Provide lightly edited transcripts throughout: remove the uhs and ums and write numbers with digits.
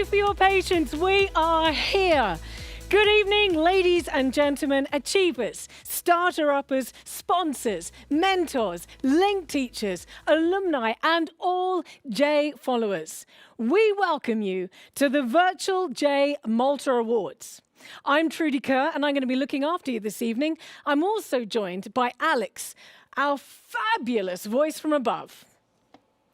for your patience. We are here. Good evening, ladies and gentlemen, achievers, starter-uppers, sponsors, mentors, link teachers, alumni, and all JAYE followers. We welcome you to the virtual JAYE Malta Awards. I'm Trudy Kerr, and I'm going to be looking after you this evening. I'm also joined by Alex, our fabulous voice from above.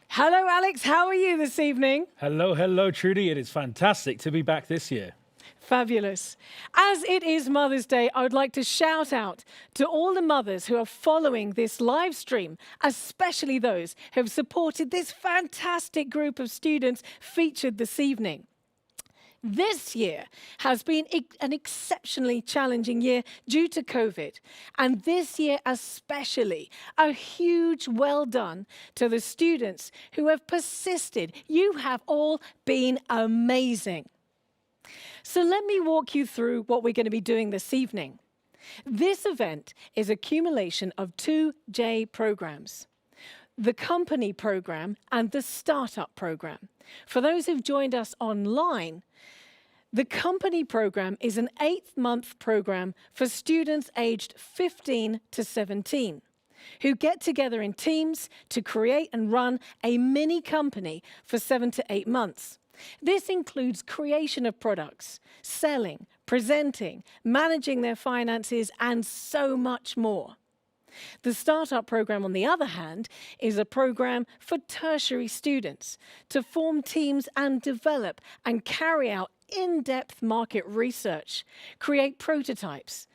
Hello, Alex. How are you this evening? Hello, Trudy. It is fantastic to be back this year. Fabulous. As it is Mother's Day, I would like to shout out to all the mothers who are following this live stream, especially those who have supported this fantastic group of students featured this evening. This year has been an exceptionally challenging year due to COVID. And this year especially, a huge well done to the students who have persisted. You have all been amazing. So let me walk you through what we're going to be doing this evening. This event is a accumulation of two JAYE programs, the company program and the startup program. For those who've joined us online, the company program is an 8-month program for students aged 15 to 17 who get together in teams to create and run a mini company for 7 to 8 months. This includes creation of products, selling, presenting, managing their finances, and so much more. The Startup program, on the other hand, is a program for tertiary students to form teams and develop and carry out in-depth market research, create prototypes,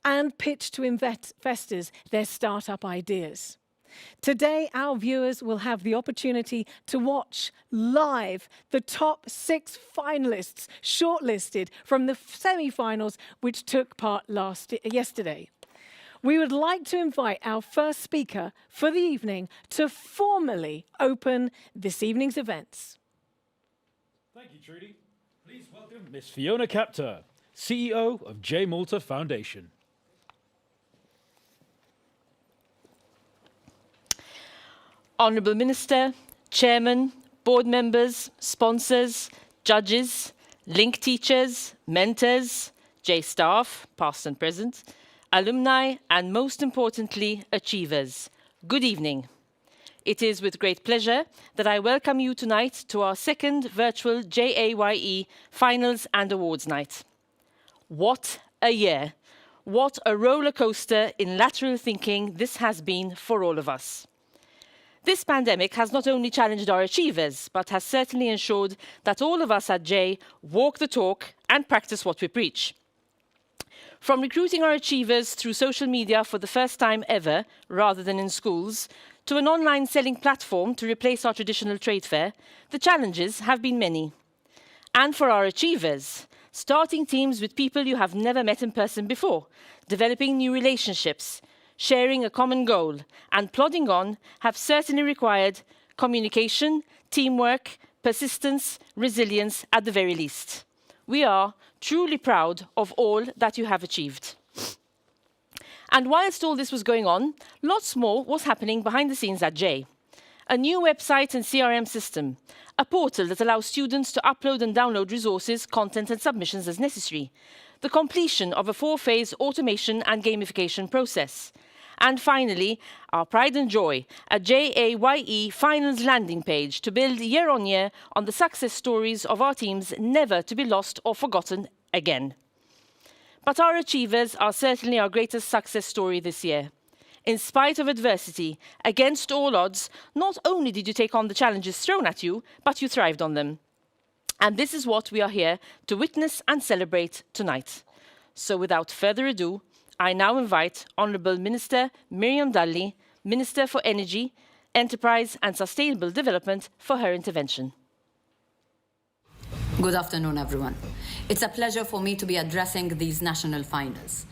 and pitch to investors their startup ideas. Today, our viewers will have the opportunity to watch live the top 6 finalists shortlisted from the semi-finals which took part yesterday. We would like to invite our first speaker for the evening to formally open this evening's events. Thank you, Trudy. Please welcome Miss Fiona Capter, CEO of JAYE Malta Foundation. Honourable Minister, Chairman, board members, sponsors, judges, link teachers, mentors, JAYE staff, past and present, alumni, and most importantly, achievers. Good evening. It is with great pleasure that I welcome you tonight to our second virtual JAYE Finals and Awards Night. What a year. What a roller coaster in lateral thinking this has been for all of us. This pandemic has not only challenged our achievers, but has certainly ensured that all of us at JAYE walk the talk and practice what we preach. From recruiting our achievers through social media for the first time ever, rather than in schools, to an online selling platform to replace our traditional trade fair, the challenges have been many. And for our achievers, starting teams with people you have never met in person before, developing new relationships, sharing a common goal, and plodding on have certainly required communication, teamwork, persistence, resilience at the very least. We are truly proud of all that you have achieved. And whilst all this was going on, lots more was happening behind the scenes at JAYE. A new website and CRM system, a portal that allows students to upload and download resources, content and submissions as necessary, the completion of a 4-phase automation and gamification process, and finally, our pride and joy, a JAYE Finals landing page to build year on year on the success stories of our teams never to be lost or forgotten again. But our achievers are certainly our greatest success story this year. In spite of adversity, against all odds, not only did you take on the challenges thrown at you, but you thrived on them. And this is what we are here to witness and celebrate tonight. So without further ado, I now invite Honourable Minister Miriam Dalli, Minister for Energy, Enterprise and Sustainable Development, for her intervention. Good afternoon, everyone. It's a pleasure for me to be addressing these national finals.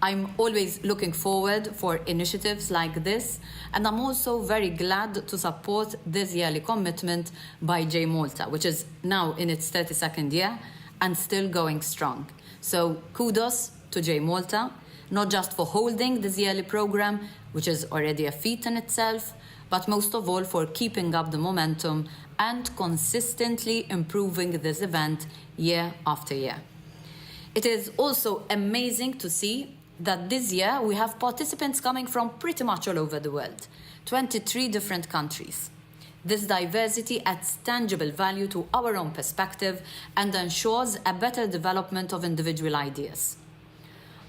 I'm always looking forward for initiatives like this, and I'm also very glad to support this yearly commitment by JAYE Malta, which is now in its 32nd year and still going strong. So kudos to JAYE Malta, not just for holding this yearly program, which is already a feat in itself, but most of all for keeping up the momentum and consistently improving this event year after year. It is also amazing to see that this year we have participants coming from pretty much all over the world, 23 different countries. This diversity adds tangible value to our own perspective and ensures a better development of individual ideas.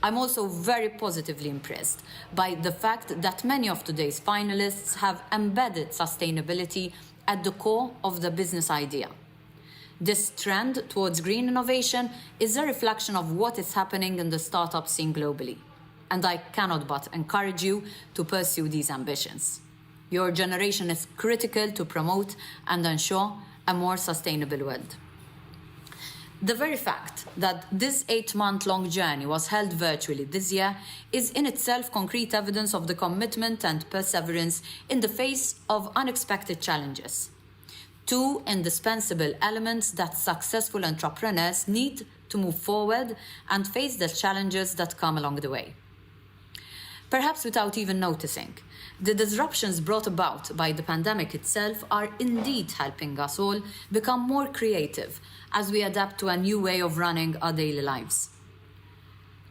I'm also very positively impressed by the fact that many of today's finalists have embedded sustainability at the core of the business idea. This trend towards green innovation is a reflection of what is happening in the startup scene globally, and I cannot but encourage you to pursue these ambitions. Your generation is critical to promote and ensure a more sustainable world. The very fact that this 8-month-long journey was held virtually this year is in itself concrete evidence of the commitment and perseverance in the face of unexpected challenges. Two indispensable elements that successful entrepreneurs need to move forward and face the challenges that come along the way. Perhaps without even noticing, the disruptions brought about by the pandemic itself are indeed helping us all become more creative as we adapt to a new way of running our daily lives.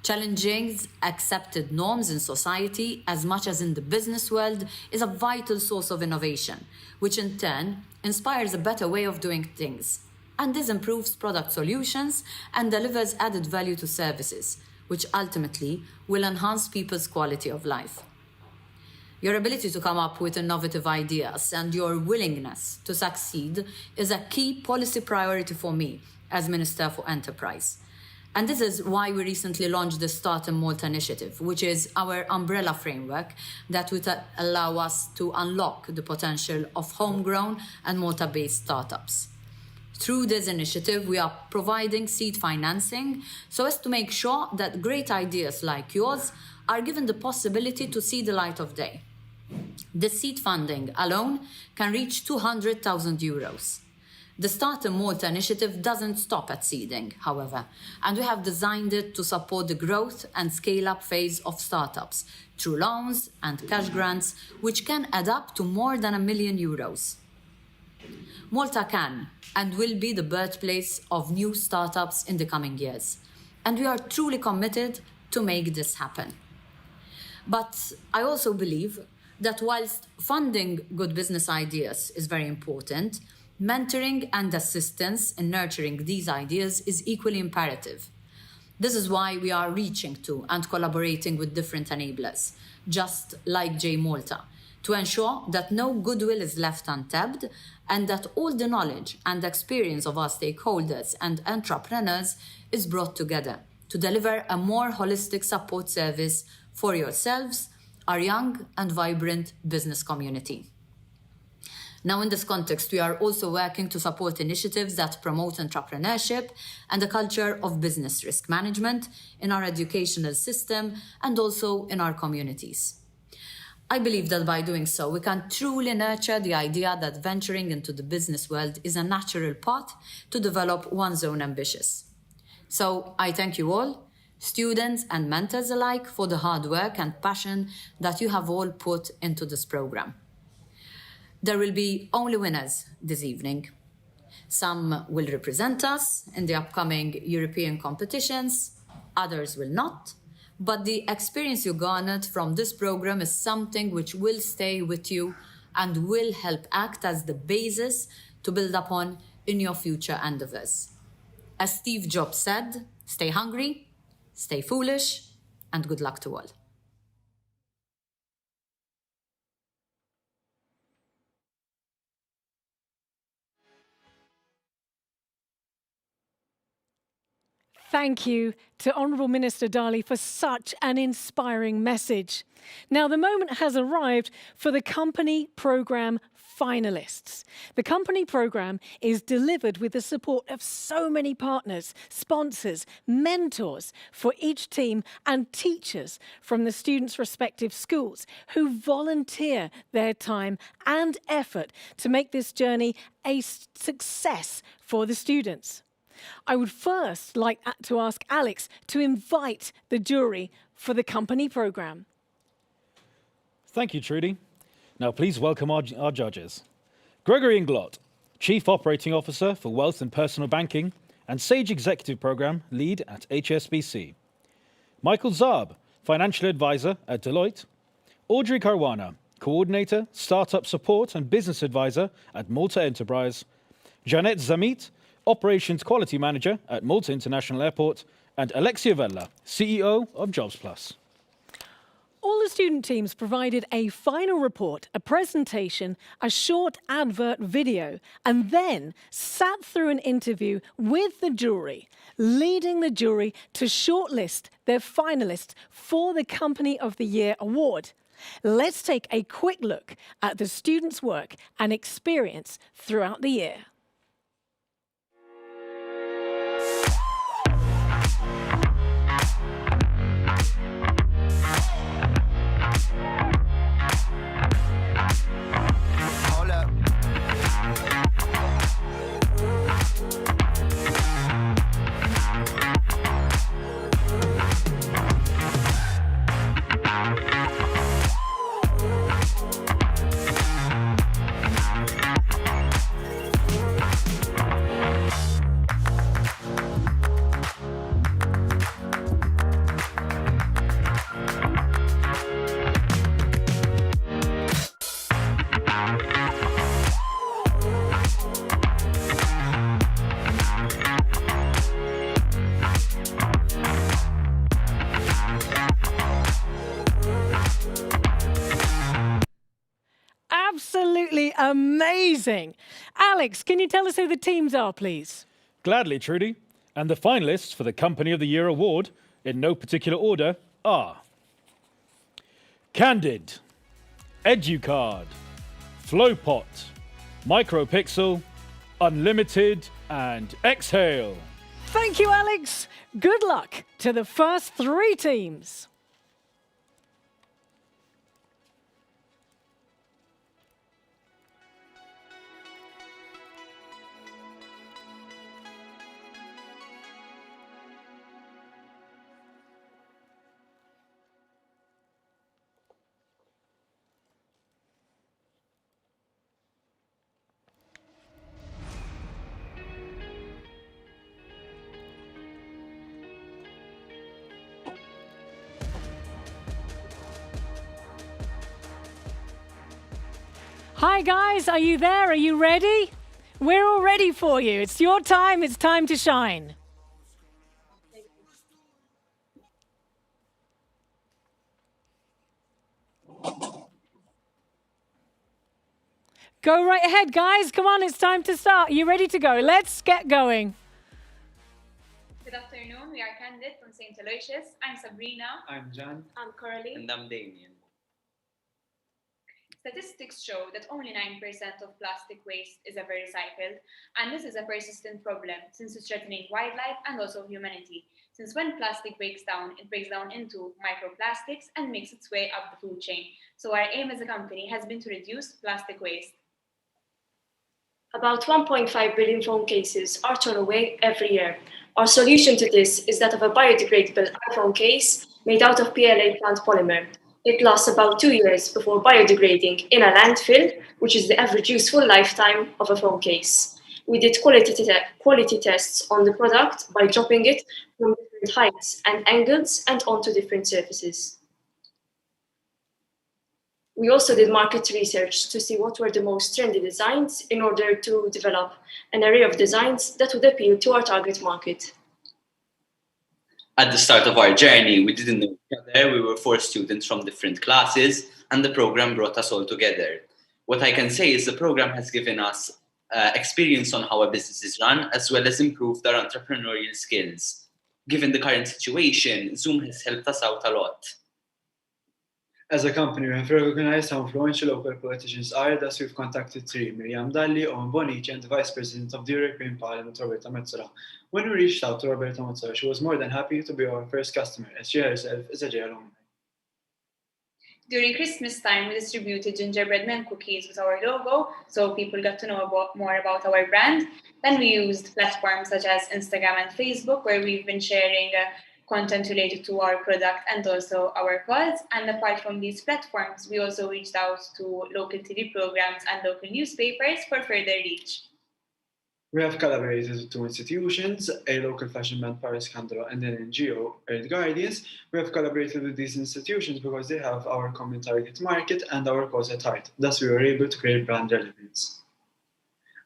Challenging accepted norms in society, as much as in the business world, is a vital source of innovation, which in turn inspires a better way of doing things. And this improves product solutions and delivers added value to services, which ultimately will enhance people's quality of life. Your ability to come up with innovative ideas and your willingness to succeed is a key policy priority for me as Minister for Enterprise. And this is why we recently launched the Start in Malta initiative, which is our umbrella framework that would allow us to unlock the potential of homegrown and Malta-based startups. Through this initiative, we are providing seed financing so as to make sure that great ideas like yours are given the possibility to see the light of day. The seed funding alone can reach €200,000. The Start in Malta initiative doesn't stop at seeding, however, and we have designed it to support the growth and scale-up phase of startups through loans and cash grants, which can add up to more than €1 million. Malta can and will be the birthplace of new startups in the coming years, and we are truly committed to make this happen. But I also believe that whilst funding good business ideas is very important, mentoring and assistance in nurturing these ideas is equally imperative. This is why we are reaching to and collaborating with different enablers, just like JAYE Malta, to ensure that no goodwill is left untapped and that all the knowledge and experience of our stakeholders and entrepreneurs is brought together to deliver a more holistic support service for yourselves, our young and vibrant business community. Now, in this context, we are also working to support initiatives that promote entrepreneurship and a culture of business risk management in our educational system and also in our communities. I believe that by doing so, we can truly nurture the idea that venturing into the business world is a natural path to develop one's own ambitions. So I thank you all, students and mentors alike, for the hard work and passion that you have all put into this program. There will be only winners this evening. Some will represent us in the upcoming European competitions, others will not, but the experience you garnered from this program is something which will stay with you and will help act as the basis to build upon in your future endeavors. As Steve Jobs said, stay hungry, stay foolish, and good luck to all. Thank you to Honourable Minister Dali for such an inspiring message. Now, the moment has arrived for the company programme finalists. The company programme is delivered with the support of so many partners, sponsors, mentors for each team and teachers from the students' respective schools who volunteer their time and effort to make this journey a success for the students. I would first like to ask Alex to invite the jury for the company programme. Thank you, Trudy. Now please welcome our judges. Gregory Inglot, Chief Operating Officer for Wealth and Personal Banking, and Sage Executive Program Lead at HSBC. Michael Zarb, Financial Advisor at Deloitte. Audrey Caruana, Coordinator, Startup Support and Business Advisor at Malta Enterprise. Janet Zamit, Operations Quality Manager at Malta International Airport. And Alexia Vella, CEO of Jobs Plus. All the student teams provided a final report, a presentation, a short advert video, and then sat through an interview with the jury, leading the jury to shortlist their finalists for the Company of the Year award. Let's take a quick look at the students' work and experience throughout the year. Absolutely amazing. Alex, can you tell us who the teams are, please? Gladly, Trudy. And the finalists for the Company of the Year award, in no particular order, are Candid, Educard, Flowpot, Micropixel, Unlimited, and Exhale. Thank you, Alex. Good luck to the first three teams. Hi guys, are you there? Are you ready? We're all ready for you. It's your time. It's time to shine. Go right ahead, guys. Come on, it's time to start. Are you ready to go? Let's get going. Good afternoon. We are Candid from St. Aloysius. I'm Sabrina. I'm John. I'm Coralie. And I'm Damien. Statistics show that only 9% of plastic waste is ever recycled, and this is a persistent problem since it's threatening wildlife and also humanity. Since when plastic breaks down, it breaks down into microplastics and makes its way up the food chain. So our aim as a company has been to reduce plastic waste. About 1.5 billion phone cases are thrown away every year. Our solution to this is that of a biodegradable iPhone case made out of PLA plant polymer. It lasts about 2 years before biodegrading in a landfill, which is the average useful lifetime of a phone case. We did quality tests on the product by dropping it from different heights and angles and onto different surfaces. We also did market research to see what were the most trendy designs in order to develop an array of designs that would appeal to our target market. At the start of our journey, we didn't know each other. We were 4 students from different classes, and the program brought us all together. What I can say is the program has given us experience on how a business is run, as well as improved our entrepreneurial skills. Given the current situation, Zoom has helped us out a lot. As a company, we have recognized how influential local politicians are, thus we've contacted 3, Miriam Dalli, Owen Bonici, and the Vice President of the European Parliament, Roberta Metsola. When we reached out to Roberta Metsola, she was more than happy to be our first customer, as she herself is a JAYE alumni. During Christmas time, we distributed gingerbread men cookies with our logo, so people got to know more about our brand. Then we used platforms such as Instagram and Facebook, where we've been sharing content related to our product and also our cause. And apart from these platforms, we also reached out to local TV programs and local newspapers for further reach. We have collaborated with 2 institutions, a local fashion brand, Paris Candelo, and an NGO, Earth Guardians. We have collaborated with these institutions because they have our common target market and our cause at heart. Thus, we were able to create brand relevance.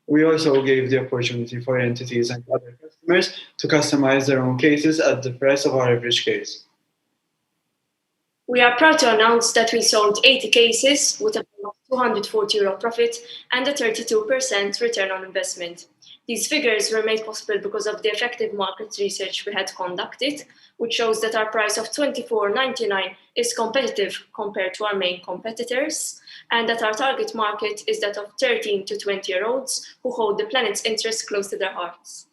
We also gave the opportunity for entities and other customers to customize their own cases at the price of our average case. We are proud to announce that we sold 80 cases with a €240 profit and a 32% return on investment. These figures were made possible because of the effective market research we had conducted, which shows that our price of $24.99 is competitive compared to our main competitors, and that our target market is that of 13 to 20-year-olds who hold the planet's interests close to their hearts.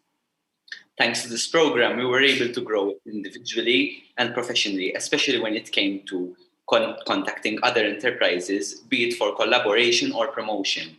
Thanks to this program, we were able to grow individually and professionally, especially when it came to contacting other enterprises, be it for collaboration or promotion.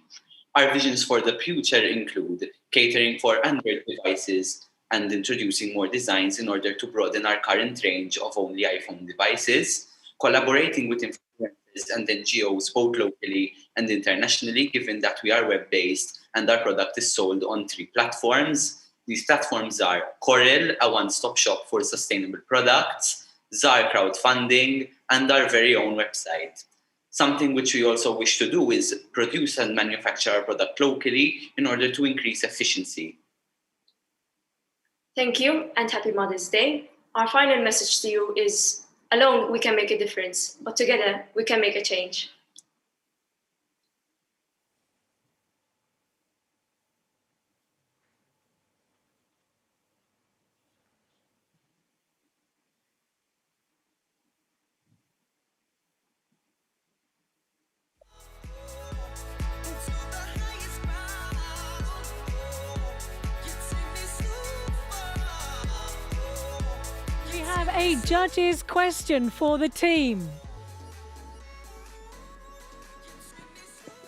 Our visions for the future include catering for Android devices and introducing more designs in order to broaden our current range of only iPhone devices, collaborating with influencers and NGOs both locally and internationally, given that we are web-based and our product is sold on 3 platforms. These platforms are Corel, a one-stop shop for sustainable products, ZAR crowdfunding, and our very own website. Something which we also wish to do is produce and manufacture our product locally in order to increase efficiency. Thank you and happy Mother's Day. Our final message to you is, alone we can make a difference, but together we can make a change. We have a judge's question for the team.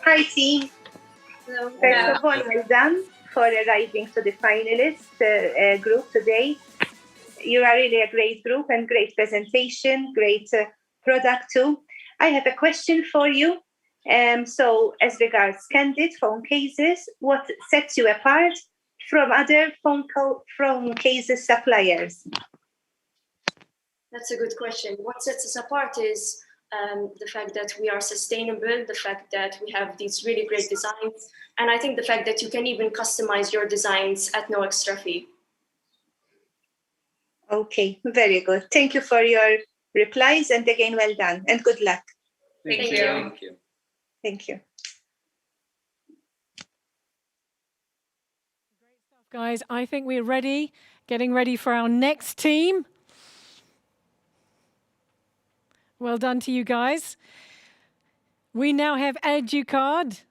Hi team. First of all, well done for arriving to the finalist group today. You are really a great group and great presentation, great product too. I have a question for you. So as regards candid phone cases, what sets you apart from other phone cases suppliers? That's a good question. What sets us apart is the fact that we are sustainable, the fact that we have these really great designs, and I think the fact that you can even customize your designs at no extra fee. Okay, very good. Thank you for your replies, and again, well done and good luck. Thank you. Thank you. Thank you. Great stuff, guys. I think we're ready, getting ready for our next team. Well done to you guys. We now have EduCard.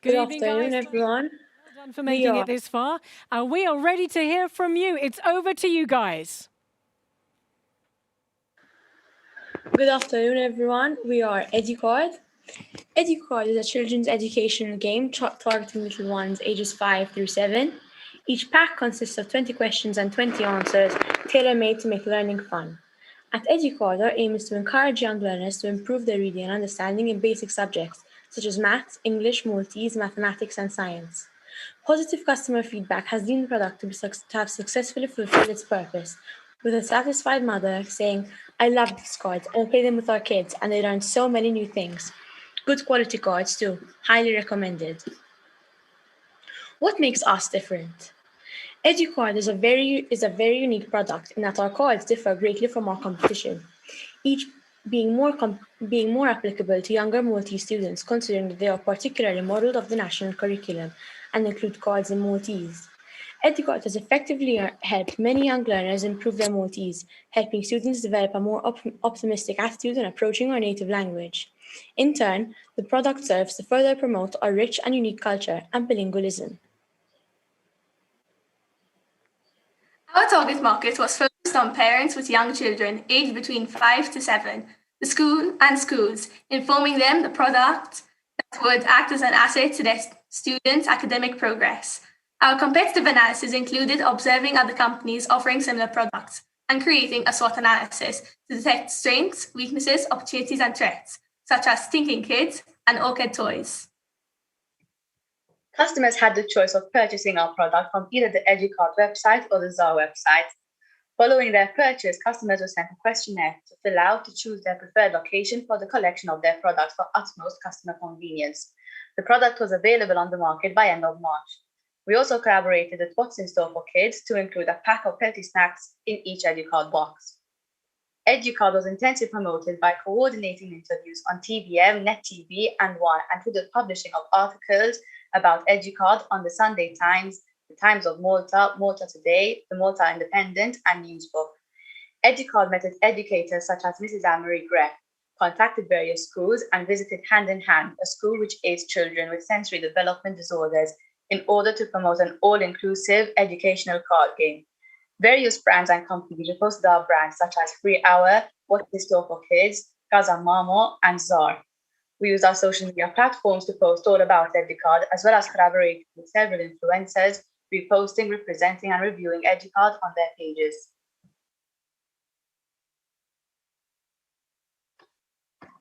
Good evening, afternoon, guys. everyone. Well done for making it this far. We are ready to hear from you. It's over to you guys. Good afternoon, everyone. We are EduCard. EduCard is a children's educational game targeting little ones ages 5 through 7. Each pack consists of 20 questions and 20 answers, tailor-made to make learning fun. At EduCard, our aim is to encourage young learners to improve their reading and understanding in basic subjects, such as maths, English, Maltese, mathematics, and science. Positive customer feedback has deemed the product to have successfully fulfilled its purpose, with a satisfied mother saying, "I love these cards, and I play them with our kids, and they learn so many new things." Good quality cards too, highly recommended. What makes us different? EduCard is a very unique product in that our cards differ greatly from our competition, each being more applicable to younger Maltese students, considering that they are particularly modelled of the national curriculum and include cards in Maltese. EduCard has effectively helped many young learners improve their Maltese, helping students develop a more optimistic attitude when approaching our native language. In turn, the product serves to further promote our rich and unique culture and bilingualism. Our target market was focused on parents with young children aged between 5 to 7, the school and schools, informing them the product that would act as an asset to their students' academic progress. Our competitive analysis included observing other companies offering similar products and creating a SWOT analysis to detect strengths, weaknesses, opportunities, and threats, such as Stinking Kids and Orchid Toys. Customers had the choice of purchasing our product from either the EduCard website or the ZAR website. Following their purchase, customers were sent a questionnaire to fill out to choose their preferred location for the collection of their products for utmost customer convenience. The product was available on the market by end of March. We also collaborated with What's in Store for Kids to include a pack of healthy snacks in each EduCard box. EduCard was intensely promoted by coordinating interviews on TVM, NetTV, and One, and through the publishing of articles about EduCard on the Sunday Times, the Times of Malta, Malta Today, the Malta Independent, and Newsbook. EduCard met with educators such as Mrs. Anne-Marie Greff, contacted various schools, and visited Hand in Hand, a school which aids children with sensory development disorders, in order to promote an all-inclusive educational card game. Various brands and companies reposted our brands such as Free Hour, What's in Store for Kids, Casa Mamo, and ZAR. We used our social media platforms to post all about EduCard, as well as collaborating with several influencers, reposting, representing, and reviewing EduCard on their pages.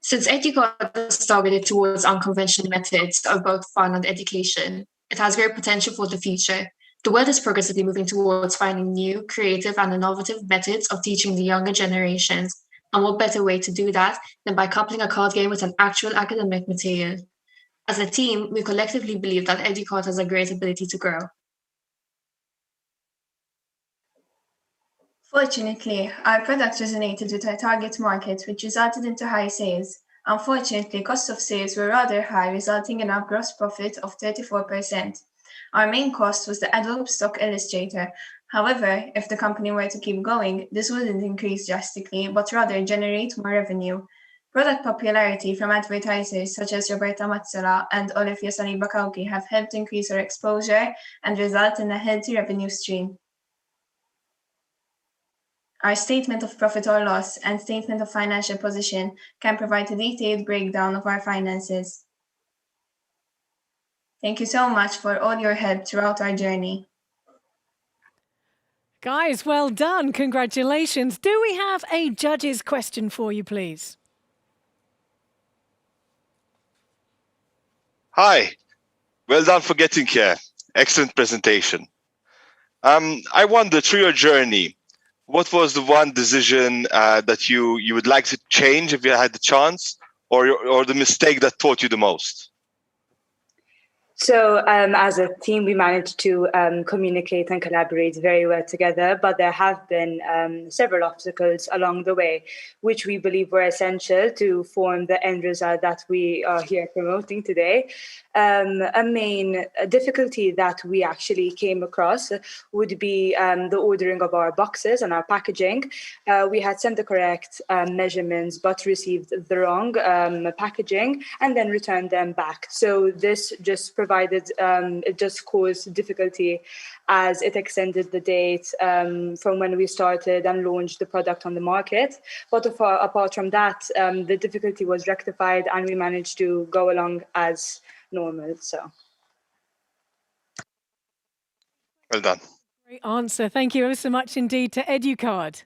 Since EduCard is targeted towards unconventional methods of both fun and education, it has great potential for the future. The world is progressively moving towards finding new, creative, and innovative methods of teaching the younger generations. And what better way to do that than by coupling a card game with an actual academic material? As a team, we collectively believe that EduCard has a great ability to grow. Fortunately, our product resonated with our target market, which resulted into high sales. Unfortunately, cost of sales were rather high, resulting in our gross profit of 34%. Our main cost was the Adobe Stock Illustrator. However, if the company were to keep going, this wouldn't increase drastically, but rather generate more revenue. Product popularity from advertisers such as Roberta Mazzola and Olivia Salibakauki have helped increase our exposure and result in a healthy revenue stream. Our statement of profit or loss and statement of financial position can provide a detailed breakdown of our finances. Thank you so much for all your help throughout our journey. Guys, well done. Congratulations. Do we have a judge's question for you, please? Hi. Well done for getting here. Excellent presentation. I wonder, through your journey, what was the one decision that you would like to change if you had the chance, or the mistake that taught you the most? So as a team, we managed to communicate and collaborate very well together, but there have been several obstacles along the way, which we believe were essential to form the end result that we are here promoting today. A main difficulty that we actually came across would be the ordering of our boxes and our packaging. We had sent the correct measurements, but received the wrong packaging and then returned them back. So this just provided, it just caused difficulty as it extended the date from when we started and launched the product on the market. But apart from that, the difficulty was rectified and we managed to go along as normal. So well done. Great answer. Thank you ever so much indeed to EduCard.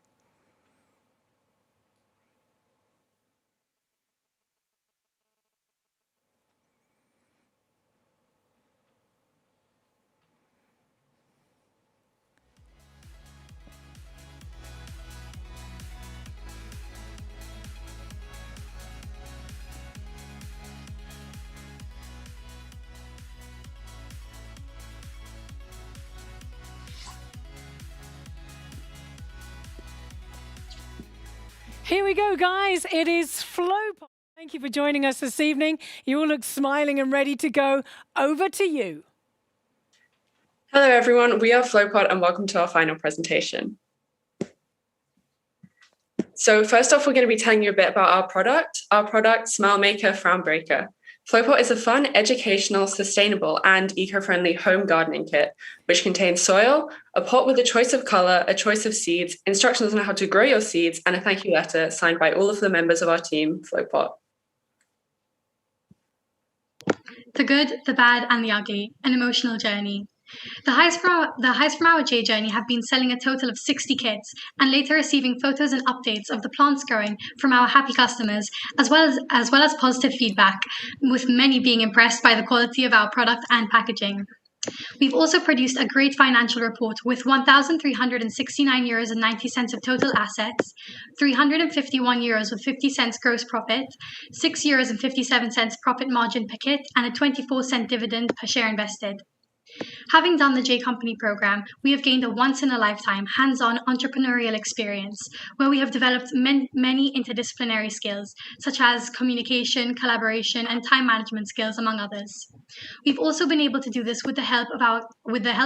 Here we go, guys. It is Flowpot. Thank you for joining us this evening. You all look smiling and ready to go. Over to you. Hello, everyone. We are Flowpot, and welcome to our final presentation. So first off, we're going to be telling you a bit about our product, Smile Maker Frown Breaker. Flowpot is a fun, educational, sustainable, and eco-friendly home gardening kit, which contains soil, a pot with a choice of colour, a choice of seeds, instructions on how to grow your seeds, and a thank you letter signed by all of the members of our team, Flowpot. The good, the bad, and the ugly, an emotional journey. The highs from our JAYE journey have been selling a total of 60 kits and later receiving photos and updates of the plants growing from our happy customers, as well as positive feedback, with many being impressed by the quality of our product and packaging. We've also produced a great financial report with €1,369.90 of total assets, €351 with 50 cents gross profit, €6.57 profit margin per kit, and a 24-cent dividend per share invested. Having done the JAYE Company program, we have gained a once-in-a-lifetime, hands-on entrepreneurial experience where we have developed many interdisciplinary skills, such as communication, collaboration, and time management skills, among others. We've also been able to do this with the help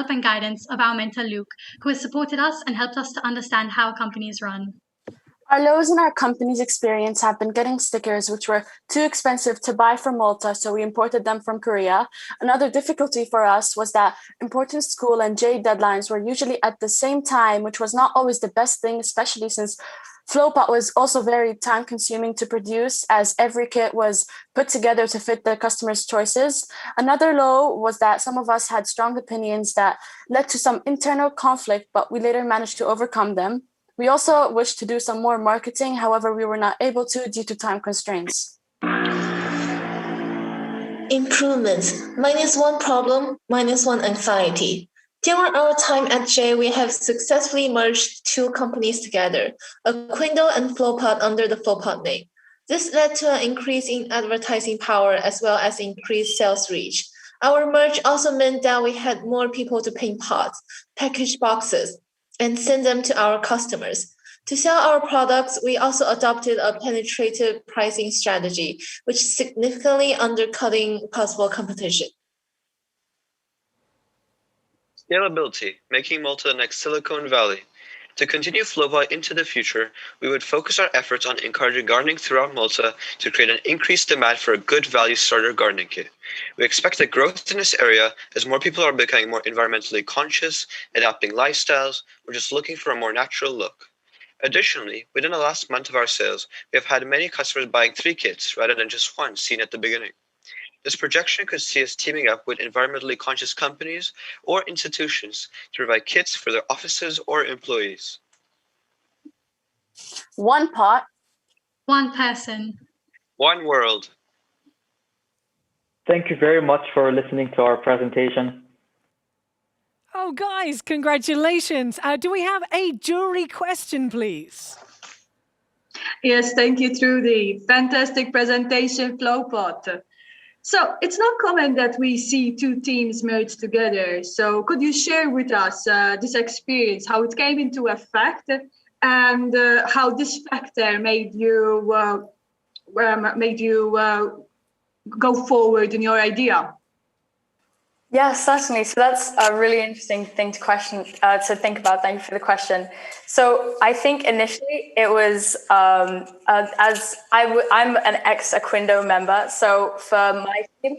and guidance of our mentor, Luke, who has supported us and helped us to understand how a company is run. Our lows in our company's experience have been getting stickers which were too expensive to buy from Malta, so we imported them from Korea. Another difficulty for us was that important school and JAYE deadlines were usually at the same time, which was not always the best thing, especially since Flowpot was also very time-consuming to produce, as every kit was put together to fit the customer's choices. Another low was that some of us had strong opinions that led to some internal conflict, but we later managed to overcome them. We also wished to do some more marketing, however, we were not able to due to time constraints. Improvements. -1 problem, -1 anxiety. During our time at JAYE, we have successfully merged 2 companies together, Aquindo and Flowpot under the Flowpot name. This led to an increase in advertising power as well as increased sales reach. Our merge also meant that we had more people to paint pots, package boxes, and send them to our customers. To sell our products, we also adopted a penetrative pricing strategy, which significantly undercutting possible competition. Scalability, making Malta the next Silicon Valley. To continue Flowpot into the future, we would focus our efforts on encouraging gardening throughout Malta to create an increased demand for a good value starter gardening kit. We expect a growth in this area as more people are becoming more environmentally conscious, adapting lifestyles, or just looking for a more natural look. Additionally, within the last month of our sales, we have had many customers buying 3 kits rather than just 1 seen at the beginning. This projection could see us teaming up with environmentally conscious companies or institutions to provide kits for their offices or employees. 1 pot. 1 person. 1 world. Thank you very much for listening to our presentation. Oh, guys, congratulations. Do we have a jury question, please? Yes, thank you, Trudy. Fantastic presentation, Flowpot. So it's not common that we see 2 teams merged together. So could you share with us this experience, how it came into effect, and how this factor made you go forward in your idea? Yes, certainly. So that's a really interesting thing to think about. Thank you for the question. So I think initially it was I'm an ex-Aquindo member. So for my team,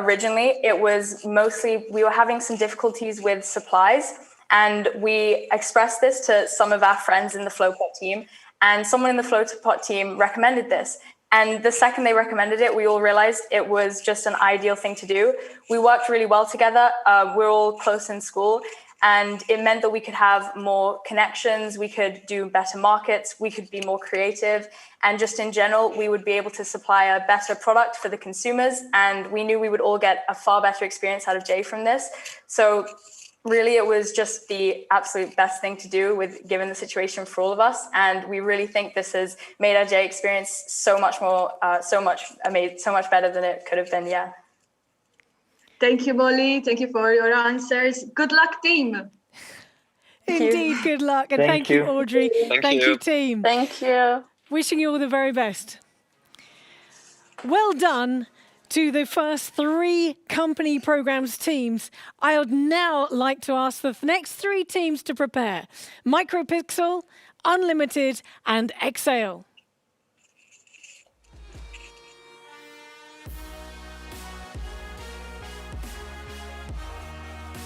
originally it was mostly we were having some difficulties with supplies, and we expressed this to some of our friends in the Flowpot team, and someone in the Flowpot team recommended this. And the second they recommended it, we all realized it was just an ideal thing to do. We worked really well together. We're all close in school, and it meant that we could have more connections. We could do better markets. We could be more creative. And just in general, we would be able to supply a better product for the consumers. And we knew we would all get a far better experience out of JAYE from this. So really, it was just the absolute best thing to do given the situation for all of us. And we really think this has made our JAYE experience so much better than it could have been, yeah. Thank you, Molly. Thank you for your answers. Good luck, team. Indeed, good luck. And thank you, Audrey. Thank you, team. Thank you. Wishing you all the very best. Well done to the first 3 company programs teams. I would now like to ask the next 3 teams to prepare: Micropixel, Unlimited, and Exhale.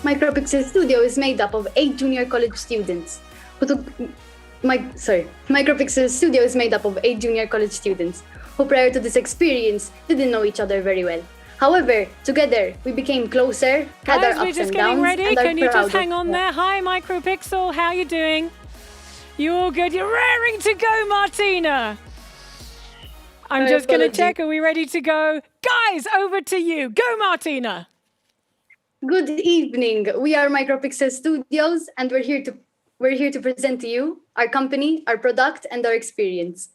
Micropixel Studio is made up of 8 junior college students. Micropixel Studio is made up of 8 junior college students who prior to this experience didn't know each other very well. However, together we became closer, had our Guys, we're ups just and getting downs, ready. and are Can you proud just hang of on there? Hi, Micropixel. How you doing? You all good? You're raring to go, Martina. I'm just going to check. Are we ready to go? Guys, over to you. Go, Martina. Good evening. We are Micropixel Studios, and we're here to present to you our company, our product, and our experience.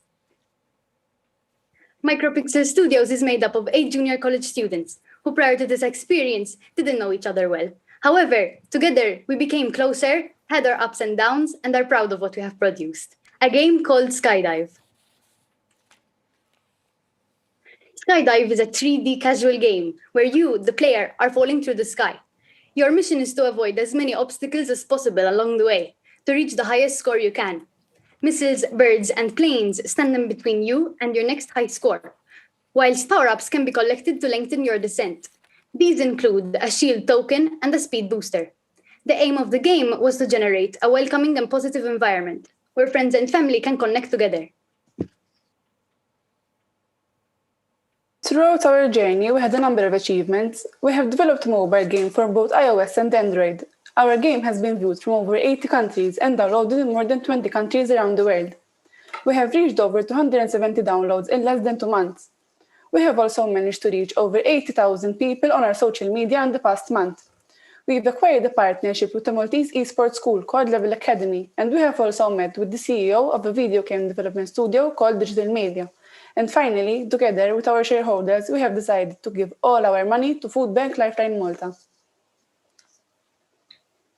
Micropixel Studios is made up of 8 junior college students who prior to this experience didn't know each other well. However, together we became closer, had our ups and downs, and are proud of what we have produced. A game called Skydive. Skydive is a 3D casual game where you, the player, are falling through the sky. Your mission is to avoid as many obstacles as possible along the way to reach the highest score you can. Missiles, birds, and planes stand in between you and your next high score, whilst power-ups can be collected to lengthen your descent. These include a shield token and a speed booster. The aim of the game was to generate a welcoming and positive environment where friends and family can connect together. Throughout our journey, we had a number of achievements. We have developed a mobile game for both iOS and Android. Our game has been viewed from over 80 countries and downloaded in more than 20 countries around the world. We have reached over 270 downloads in less than 2 months. We have also managed to reach over 80,000 people on our social media in the past month. We've acquired a partnership with a Maltese esports school called Level Academy, and we have also met with the CEO of a video game development studio called Digital Media. And finally, together with our shareholders, we have decided to give all our money to Food Bank Lifeline Malta.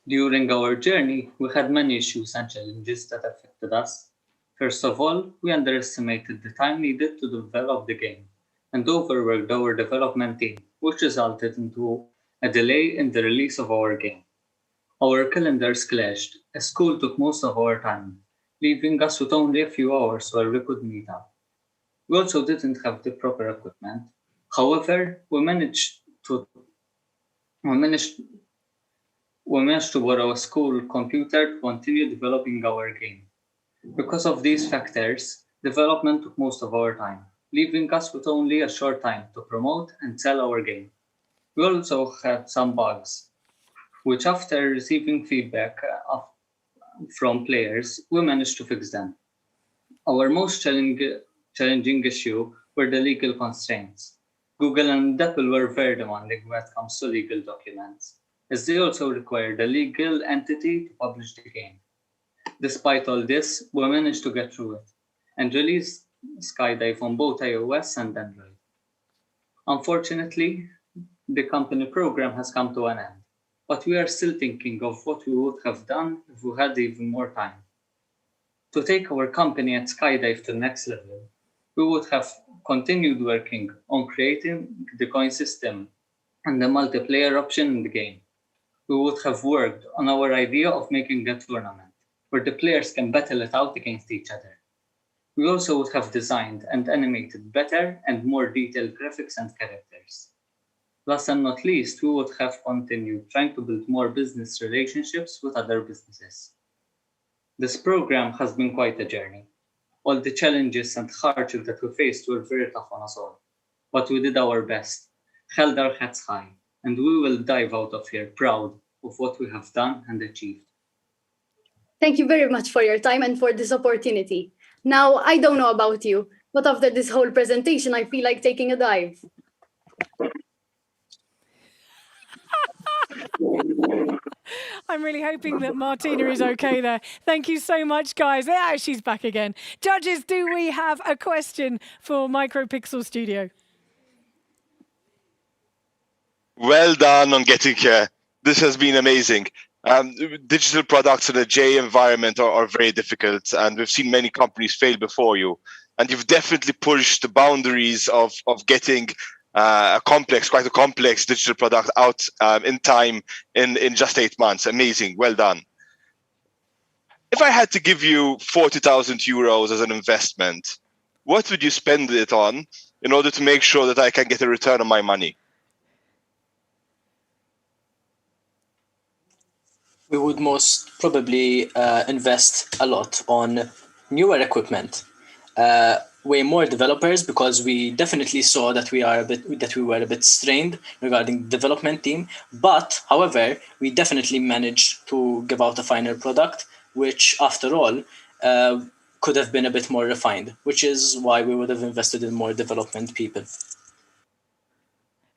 During our journey, we had many issues and challenges that affected us. First of all, we underestimated the time needed to develop the game and overworked our development team, which resulted into a delay in the release of our game. Our calendars clashed, as school took most of our time, leaving us with only a few hours where we could meet up. We also didn't have the proper equipment. However, we managed to borrow a school computer to continue developing our game. Because of these factors, development took most of our time, leaving us with only a short time to promote and sell our game. We also had some bugs, which after receiving feedback from players, we managed to fix them. Our most challenging issue were the legal constraints. Google and Apple were very demanding when it comes to legal documents, as they also required a legal entity to publish the game. Despite all this, we managed to get through it and release Skydive on both iOS and Android. Unfortunately, the company program has come to an end, but we are still thinking of what we would have done if we had even more time. To take our company at Skydive to the next level, we would have continued working on creating the coin system and the multiplayer option in the game. We would have worked on our idea of making a tournament where the players can battle it out against each other. We also would have designed and animated better and more detailed graphics and characters. Last and not least, we would have continued trying to build more business relationships with other businesses. This program has been quite a journey. All the challenges and hardships that we faced were very tough on us all, but we did our best, held our heads high, and we will dive out of here proud of what we have done and achieved. Thank you very much for your time and for this opportunity. Now, I don't know about you, but after this whole presentation, I feel like taking a dive. I'm really hoping that Martina is okay there. Thank you so much, guys. Yeah, she's back again. Judges, do we have a question for Micropixel Studio? Well done on getting here. This has been amazing. Digital products in a JAYE environment are very difficult, and we've seen many companies fail before you. And you've definitely pushed the boundaries of getting quite a complex digital product out in time in just 8 months. Amazing. Well done. If I had to give you 40,000 euros as an investment, what would you spend it on in order to make sure that I can get a return on my money? We would most probably invest a lot on newer equipment, way more developers, because we definitely saw that we were a bit strained regarding the development team. But however, we definitely managed to give out a final product, which after all could have been a bit more refined, which is why we would have invested in more development people.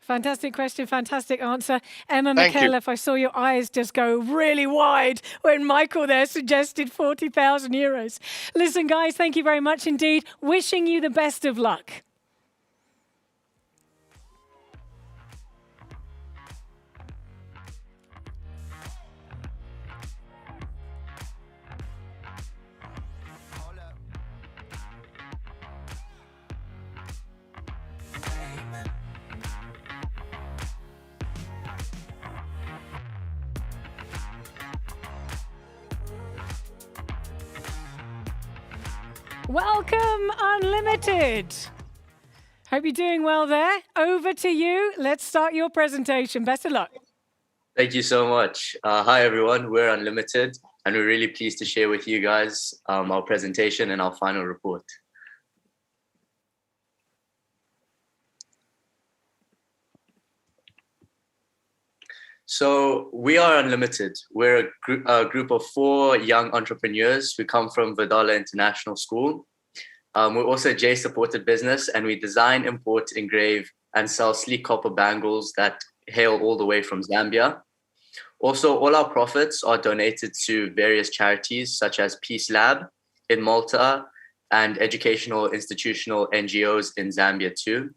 Fantastic question, fantastic answer. Emma, Thank you. Michaela, I saw your eyes just go really wide when Michael there suggested 40,000 euros. Listen, guys, thank you very much indeed. Wishing you the best of luck. Welcome, Unlimited. Hope you're doing well there. Over to you. Let's start your presentation. Best of luck. Thank you so much. Hi, everyone. We're Unlimited, and we're really pleased to share with you guys our presentation and our final report. So we are Unlimited. We're a group of 4 young entrepreneurs who come from Vadala International School. We're also a JAYE supported business, and we design, import, engrave, and sell sleek copper bangles that hail all the way from Zambia. Also, all our profits are donated to various charities such as Peace Lab in Malta and educational institutional NGOs in Zambia too.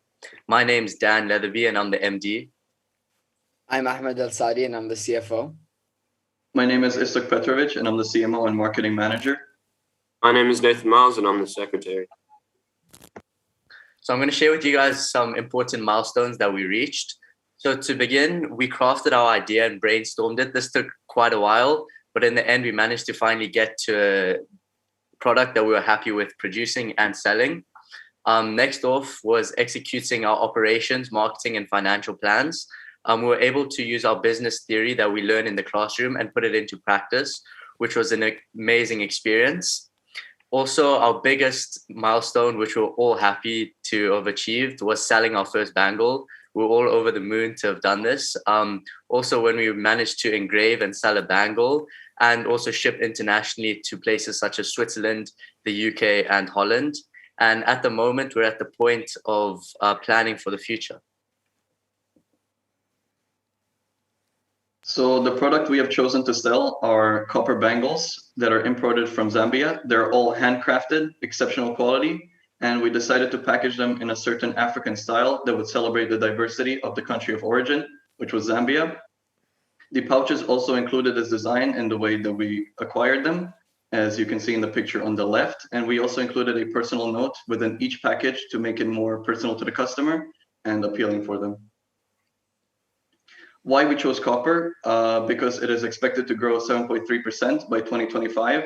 My name's Dan Leatherby, and I'm the MD. I'm Ahmed Al Sadi, and I'm the CFO. My name is Istok Petrovic, and I'm the CMO and marketing manager. My name is Nathan Miles, and I'm the secretary. So I'm going to share with you guys some important milestones that we reached. So to begin, we crafted our idea and brainstormed it. This took quite a while, but in the end, we managed to finally get to a product that we were happy with producing and selling. Next off was executing our operations, marketing, and financial plans. We were able to use our business theory that we learned in the classroom and put it into practice, which was an amazing experience. Also, our biggest milestone, which we're all happy to have achieved, was selling our first bangle. We're all over the moon to have done this. Also, when we managed to engrave and sell a bangle and also ship internationally to places such as Switzerland, the UK, and Holland. And at the moment, we're at the point of planning for the future. So the product we have chosen to sell are copper bangles that are imported from Zambia. They're all handcrafted, exceptional quality, and we decided to package them in a certain African style that would celebrate the diversity of the country of origin, which was Zambia. The pouches also included this design in the way that we acquired them, as you can see in the picture on the left. And we also included a personal note within each package to make it more personal to the customer and appealing for them. Why we chose copper? Because it is expected to grow 7.3% by 2025.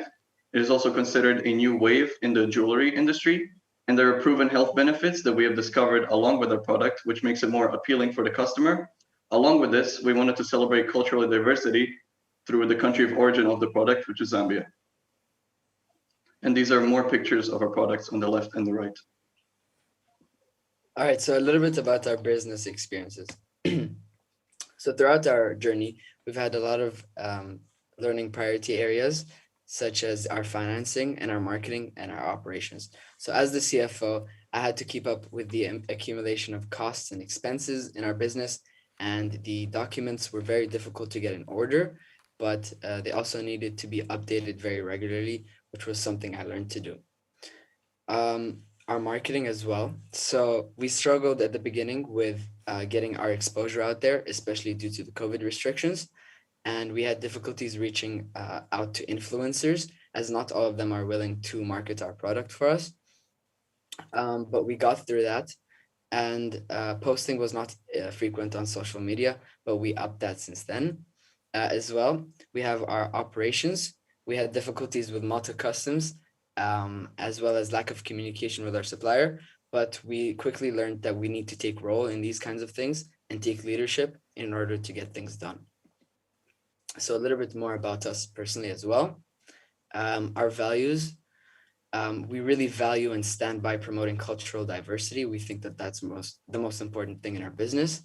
It is also considered a new wave in the jewelry industry. And there are proven health benefits that we have discovered along with our product, which makes it more appealing for the customer. Along with this, we wanted to celebrate cultural diversity through the country of origin of the product, which is Zambia. And these are more pictures of our products on the left and the right. All right, so a little bit about our business experiences. So throughout our journey, we've had a lot of learning priority areas, such as our financing and our marketing and our operations. So as the CFO, I had to keep up with the accumulation of costs and expenses in our business, and the documents were very difficult to get in order, but they also needed to be updated very regularly, which was something I learned to do. Our marketing as well. So we struggled at the beginning with getting our exposure out there, especially due to the COVID restrictions. And we had difficulties reaching out to influencers, as not all of them are willing to market our product for us. But we got through that. And posting was not frequent on social media, but we upped that since then. As well, we have our operations. We had difficulties with Malta customs, as well as lack of communication with our supplier. But we quickly learned that we need to take role in these kinds of things and take leadership in order to get things done. So a little bit more about us personally as well. Our values, we really value and stand by promoting cultural diversity. We think that that's the most important thing in our business.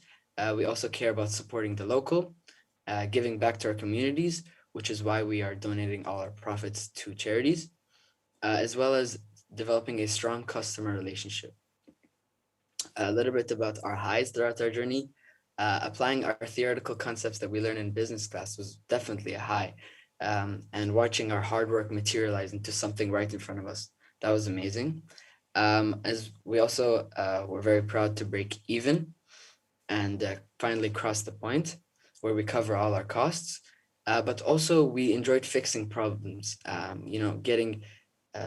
We also care about supporting the local, giving back to our communities, which is why we are donating all our profits to charities, as well as developing a strong customer relationship. A little bit about our highs throughout our journey. Applying our theoretical concepts that we learned in business class was definitely a high. And watching our hard work materialize into something right in front of us, that was amazing. As we also were very proud to break even and finally cross the point where we cover all our costs. But also we enjoyed fixing problems, getting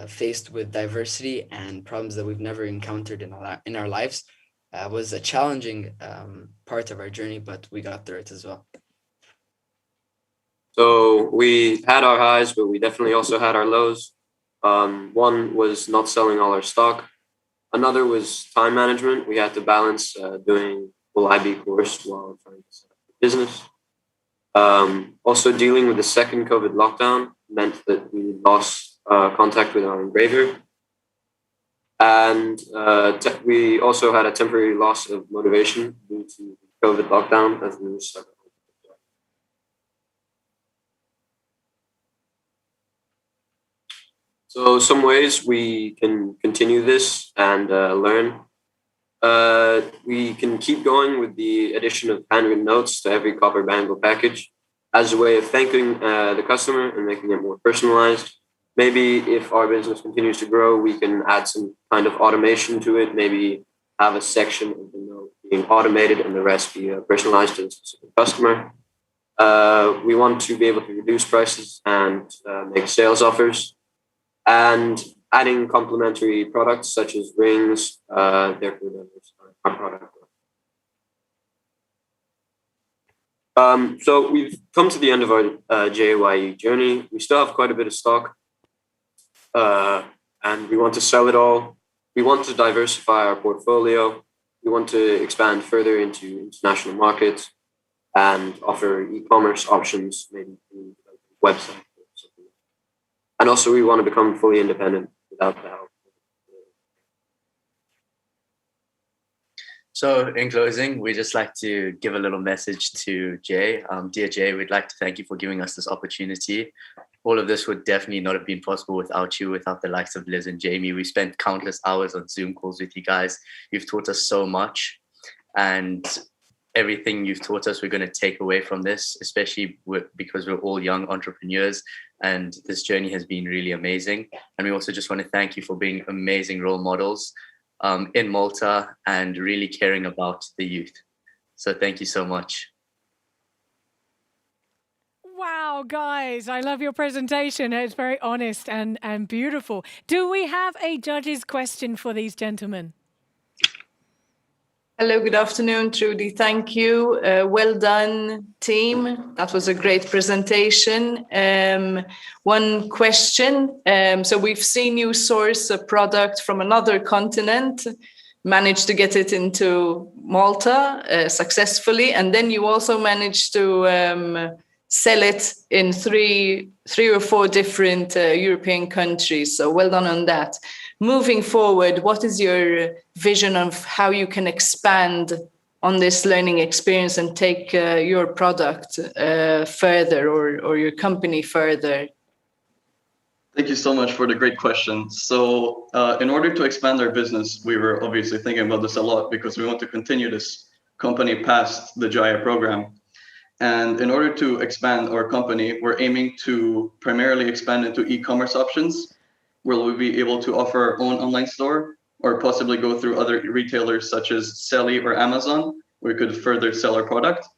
faced with diversity and problems that we've never encountered in our lives was a challenging part of our journey, but we got through it as well. So we had our highs, but we definitely also had our lows. One was not selling all our stock. Another was time management. We had to balance doing full IB course while trying to set up the business. Also dealing with the second COVID lockdown meant that we lost contact with our engraver. And we also had a temporary loss of motivation due to COVID lockdown as we were stuck at home. So some ways we can continue this and learn. We can keep going with the addition of handwritten notes to every copper bangle package as a way of thanking the customer and making it more personalized. Maybe if our business continues to grow, we can add some kind of automation to it. Maybe have a section of the note being automated and the rest be personalized to the specific customer. We want to be able to reduce prices and make sales offers. And adding complementary products such as rings, therefore diversifying our product. So we've come to the end of our JAYE journey. We still have quite a bit of stock. And we want to sell it all. We want to diversify our portfolio. We want to expand further into international markets and offer e-commerce options, maybe through a website or something. And also we want to become fully independent without the help. So in closing, we'd just like to give a little message to Jay. Dear Jay, we'd like to thank you for giving us this opportunity. All of this would definitely not have been possible without you, without the likes of Liz and Jamie. We spent countless hours on Zoom calls with you guys. You've taught us so much, and everything you've taught us, we're going to take away from this, especially because we're all young entrepreneurs, and this journey has been really amazing. And we also just want to thank you for being amazing role models in Malta and really caring about the youth. So thank you so much. Wow, guys, I love your presentation. It's very honest and beautiful. Do we have a judge's question for these gentlemen? Hello, good afternoon, Trudy. Thank you. Well done, team. That was a great presentation. One question. So we've seen you source a product from another continent, managed to get it into Malta successfully, and then you also managed to sell it in three or four different European countries. So well done on that. Moving forward, what is your vision of how you can expand on this learning experience and take your product further or your company further? Thank you so much for the great question. So in order to expand our business, we were obviously thinking about this a lot because we want to continue this company past the JAYE program. And in order to expand our company, we're aiming to primarily expand into e-commerce options, where we'll be able to offer our own online store or possibly go through other retailers such as Selly or Amazon, where we could further sell our product.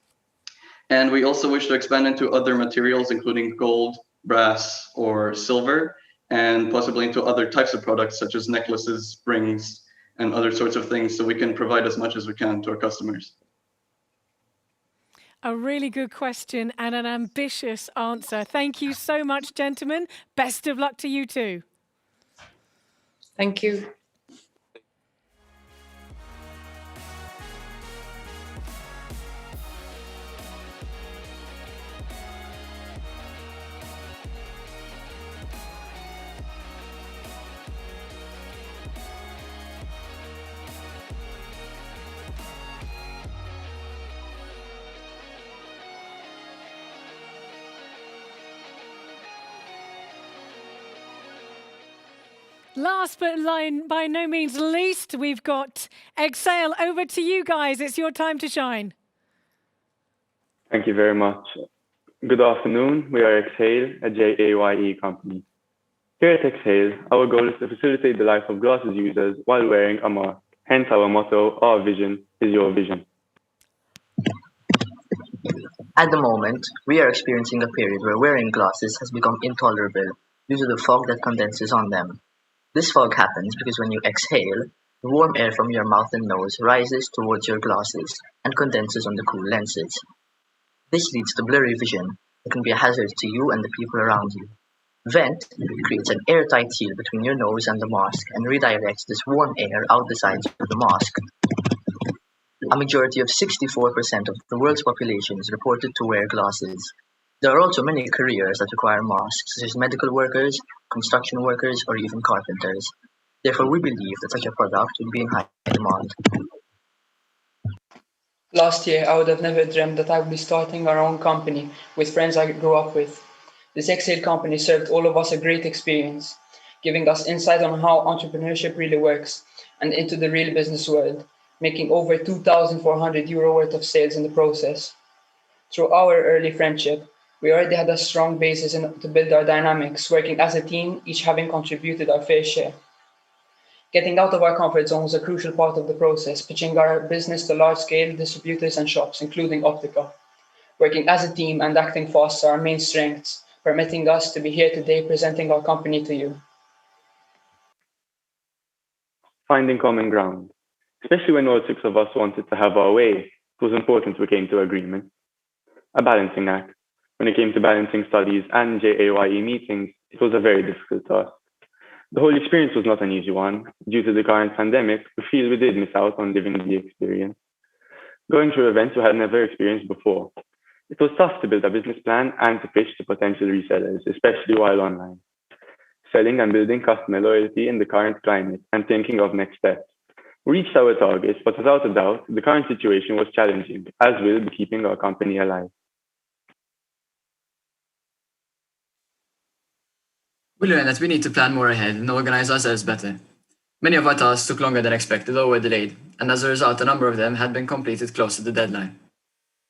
And we also wish to expand into other materials, including gold, brass, or silver, and possibly into other types of products such as necklaces, rings, and other sorts of things, so we can provide as much as we can to our customers. A really good question and an ambitious answer. Thank you so much, gentlemen. Best of luck to you too. Thank you. Last but by no means least, we've got Exhale. Over to you guys. It's your time to shine. Thank you very much. Good afternoon. We are Exhale, a JAYE company. Here at Exhale, our goal is to facilitate the life of glasses users while wearing a mask. Hence our motto, our vision is your vision. At the moment, we are experiencing a period where wearing glasses has become intolerable due to the fog that condenses on them. This fog happens because when you exhale, the warm air from your mouth and nose rises towards your glasses and condenses on the cool lenses. This leads to blurry vision that can be a hazard to you and the people around you. Vent creates an airtight seal between your nose and the mask and redirects this warm air out the sides of the mask. A majority of 64% of the world's population is reported to wear glasses. There are also many careers that require masks, such as medical workers, construction workers, or even carpenters. Therefore, we believe that such a product would be in high demand. Last year, I would have never dreamed that I would be starting our own company with friends I grew up with. This Exhale company served all of us a great experience, giving us insight on how entrepreneurship really works and into the real business world, making over €2,400 worth of sales in the process. Through our early friendship, we already had a strong basis to build our dynamics, working as a team, each having contributed our fair share. Getting out of our comfort zone was a crucial part of the process, pitching our business to large-scale distributors and shops, including Optica. Working as a team and acting fast are our main strengths, permitting us to be here today presenting our company to you. Finding common ground. Especially when all 6 of us wanted to have our way, it was important we came to agreement. A balancing act. When it came to balancing studies and JAYE meetings, it was a very difficult task. The whole experience was not an easy one. Due to the current pandemic, we feel we did miss out on living the experience. Going through events we had never experienced before. It was tough to build a business plan and to pitch to potential resellers, especially while online. Selling and building customer loyalty in the current climate and thinking of next steps. We reached our targets, but without a doubt, the current situation was challenging, as will be keeping our company alive. We learned that we need to plan more ahead and organize ourselves better. Many of our tasks took longer than expected or were delayed, and as a result, a number of them had been completed close to the deadline.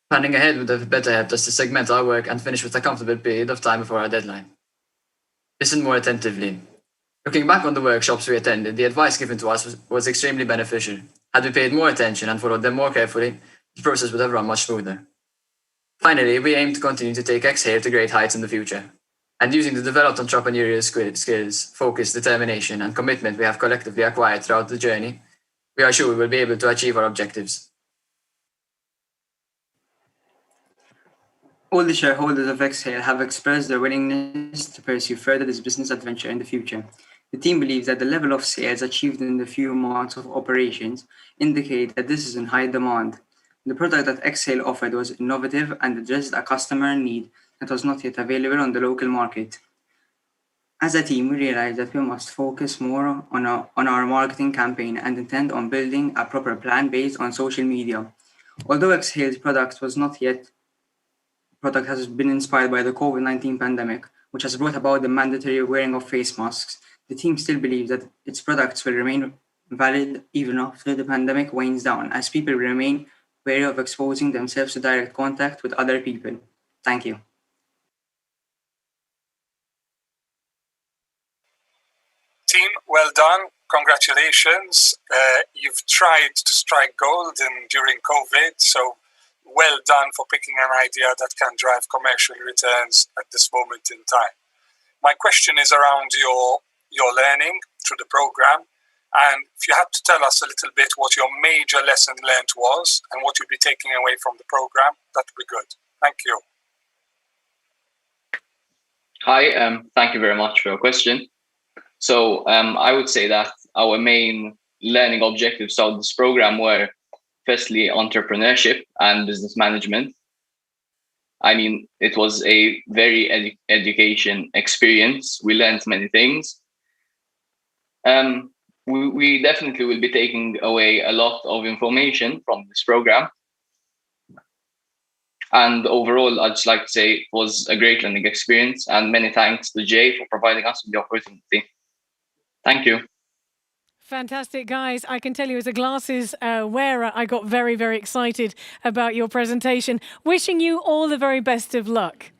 Planning ahead would have better helped us to segment our work and finish with a comfortable period of time before our deadline. Listen more attentively. Looking back on the workshops we attended, the advice given to us was extremely beneficial. Had we paid more attention and followed them more carefully, the process would have run much smoother. Finally, we aim to continue to take Exhale to great heights in the future. And using the developed entrepreneurial skills, focus, determination, and commitment we have collectively acquired throughout the journey, we are sure we will be able to achieve our objectives. All the shareholders of Exhale have expressed their willingness to pursue further this business adventure in the future. The team believes that the level of sales achieved in the few months of operations indicate that this is in high demand. The product that Exhale offered was innovative and addressed a customer need that was not yet available on the local market. As a team, we realized that we must focus more on our marketing campaign and intend on building a proper plan based on social media. Although Exhale's product has been inspired by the COVID-19 pandemic, which has brought about the mandatory wearing of face masks, the team still believes that its products will remain valid even after the pandemic wanes down, as people remain wary of exposing themselves to direct contact with other people. Thank you. Team, well done. Congratulations. You've tried to strike gold during COVID, so well done for picking an idea that can drive commercial returns at this moment in time. My question is around your learning through the program, and if you had to tell us a little bit what your major lesson learned was and what you'd be taking away from the program, that would be good. Thank you. Hi, thank you very much for your question. So I would say that our main learning objectives of this program were firstly entrepreneurship and business management. I mean, it was a very education experience. We learned many things. We definitely will be taking away a lot of information from this program. And overall, I'd just like to say it was a great learning experience, and many thanks to Jay for providing us with the opportunity. Thank you. Fantastic, guys. I can tell you as a glasses wearer, I got very, very excited about your presentation. Wishing you all the very best of luck.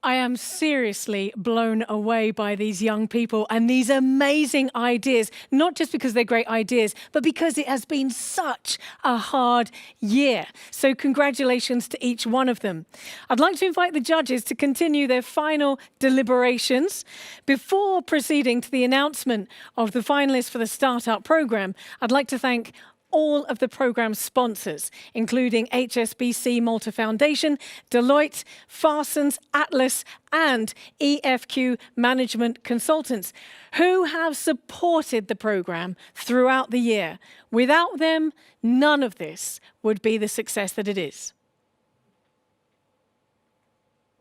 I am seriously blown away by these young people and these amazing ideas, not just because they're great ideas, but because it has been such a hard year. So congratulations to each one of them. I'd like to invite the judges to continue their final deliberations. Before proceeding to the announcement of the finalists for the Startup Programme, I'd like to thank all of the programme sponsors, including HSBC Malta Foundation, Deloitte, Farsons, Atlas, and EFQ Management Consultants, who have supported the programme throughout the year. Without them, none of this would be the success that it is.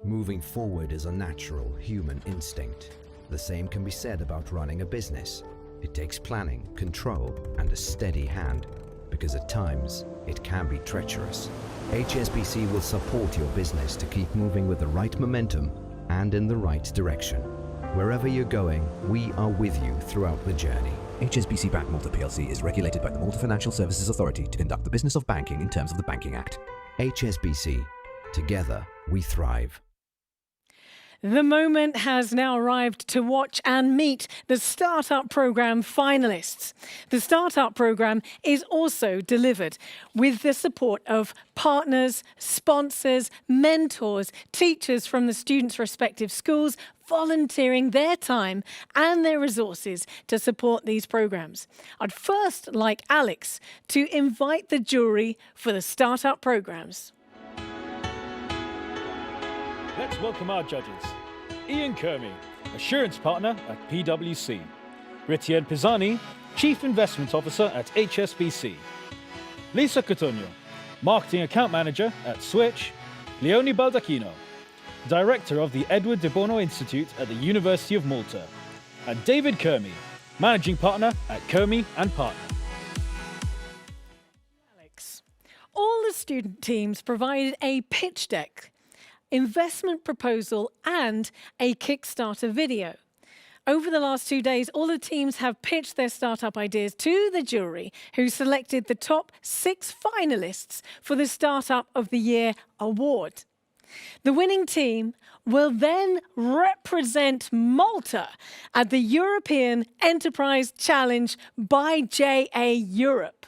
Moving forward is a natural human instinct. The same can be said about running a business. It takes planning, control, and a steady hand, because at times it can be treacherous. HSBC will support your business to keep moving with the right momentum and in the right direction. Wherever you're going, we are with you throughout the journey. HSBC Bank Malta PLC is regulated by the Malta Financial Services Authority to conduct the business of banking in terms of the Banking Act. HSBC. Together, we thrive. The moment has now arrived to watch and meet the Startup Programme finalists. The Startup Programme is also delivered with the support of partners, sponsors, mentors, teachers from the students' respective schools, volunteering their time and their resources to support these programmes. I'd first like Alex to invite the jury for the Startup Programmes. Let's welcome our judges. Ian Kermy, Assurance Partner at PwC. Ritian Pisani, Chief Investment Officer at HSBC. Lisa Cotonio, Marketing Account Manager at Switch. Leonie Baldacchino, Director of the Edward de Bono Institute at the University of Malta. And David Kermy, Managing Partner at Kermy & Partner. Alex, all the student teams provided a pitch deck, investment proposal and a Kickstarter video. Over the last 2 days, all the teams have pitched their startup ideas to the jury, who selected the top 6 finalists for the Startup of the Year award. The winning team will then represent Malta at the European Enterprise Challenge by JA Europe.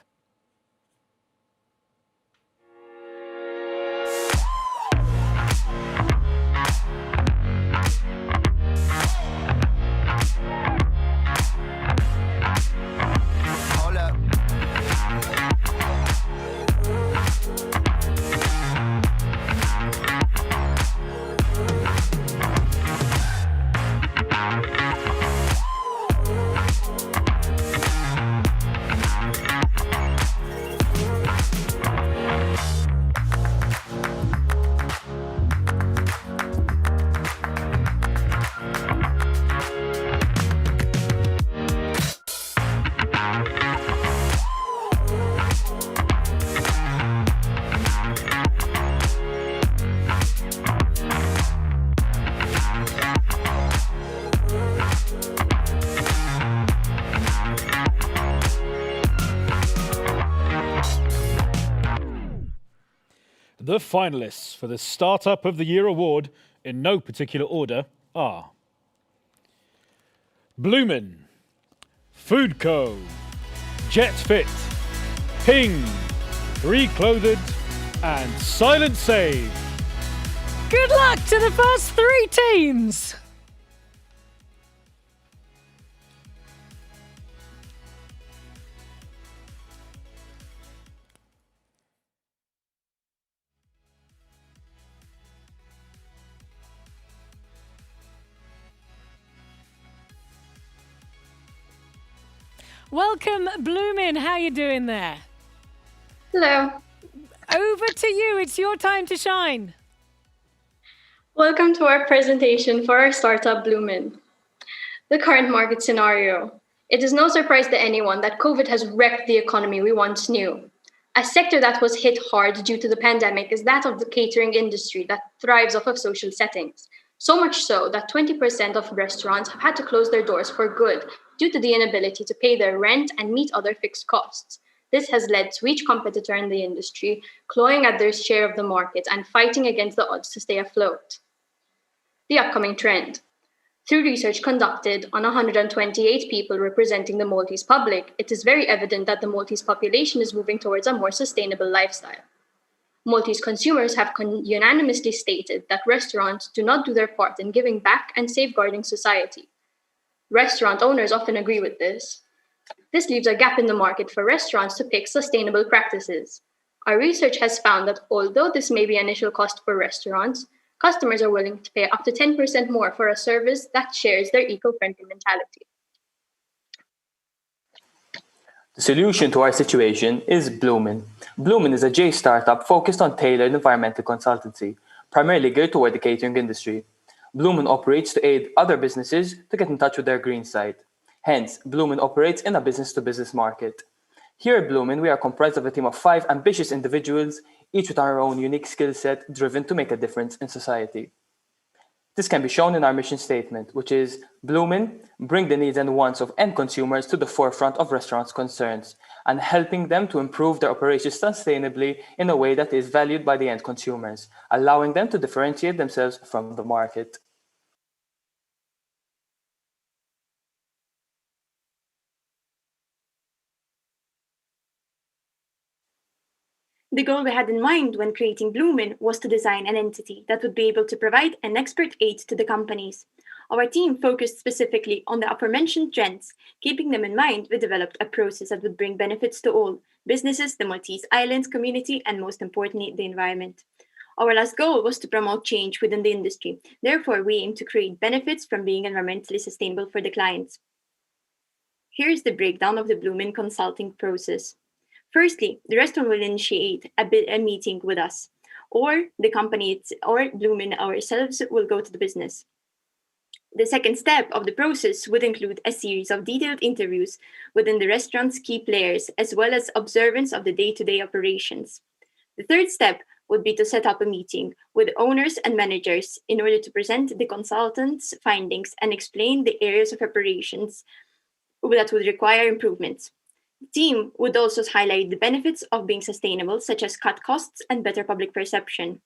The finalists for the Startup of the Year award, in no particular order, are Bloomin', Food Co, Jet Fit, Ping, Reclothed, and Silent Save. Good luck to the first 3 teams! Welcome, Bloomin. How you doing there? Hello. Over to you. It's your time to shine. Welcome to our presentation for our startup Bloomin. The current market scenario. It is no surprise to anyone that COVID has wrecked the economy we once knew. A sector that was hit hard due to the pandemic is that of the catering industry that thrives off of social settings. So much so that 20% of restaurants have had to close their doors for good due to the inability to pay their rent and meet other fixed costs. This has led to each competitor in the industry clawing at their share of the market and fighting against the odds to stay afloat. The upcoming trend. Through research conducted on 128 people representing the Maltese public, it is very evident that the Maltese population is moving towards a more sustainable lifestyle. Maltese consumers have unanimously stated that restaurants do not do their part in giving back and safeguarding society. Restaurant owners often agree with this. This leaves a gap in the market for restaurants to pick sustainable practices. Our research has found that although this may be an initial cost for restaurants, customers are willing to pay up to 10% more for a service that shares their eco-friendly mentality. The solution to our situation is Bloomin. Bloomin is a JAYE startup focused on tailored environmental consultancy, primarily geared toward the catering industry. Bloomin operates to aid other businesses to get in touch with their green side. Hence, Bloomin operates in a business-to-business market. Here at Bloomin, we are comprised of a team of 5 ambitious individuals, each with our own unique skill set, driven to make a difference in society. This can be shown in our mission statement, which is Bloomin, bring the needs and wants of end consumers to the forefront of restaurants' concerns, and helping them to improve their operations sustainably in a way that is valued by the end consumers, allowing them to differentiate themselves from the market. The goal we had in mind when creating Bloomin was to design an entity that would be able to provide an expert aid to the companies. Our team focused specifically on the aforementioned trends. Keeping them in mind, we developed a process that would bring benefits to all businesses, the Maltese Islands community, and most importantly, the environment. Our last goal was to promote change within the industry. Therefore, we aim to create benefits from being environmentally sustainable for the clients. Here's the breakdown of the Bloomin consulting process. Firstly, the restaurant will initiate a meeting with us, or the company or Bloomin ourselves will go to the business. The second step of the process would include a series of detailed interviews within the restaurant's key players, as well as observance of the day-to-day operations. The third step would be to set up a meeting with owners and managers in order to present the consultants' findings and explain the areas of operations that would require improvements. The team would also highlight the benefits of being sustainable, such as cut costs and better public perception.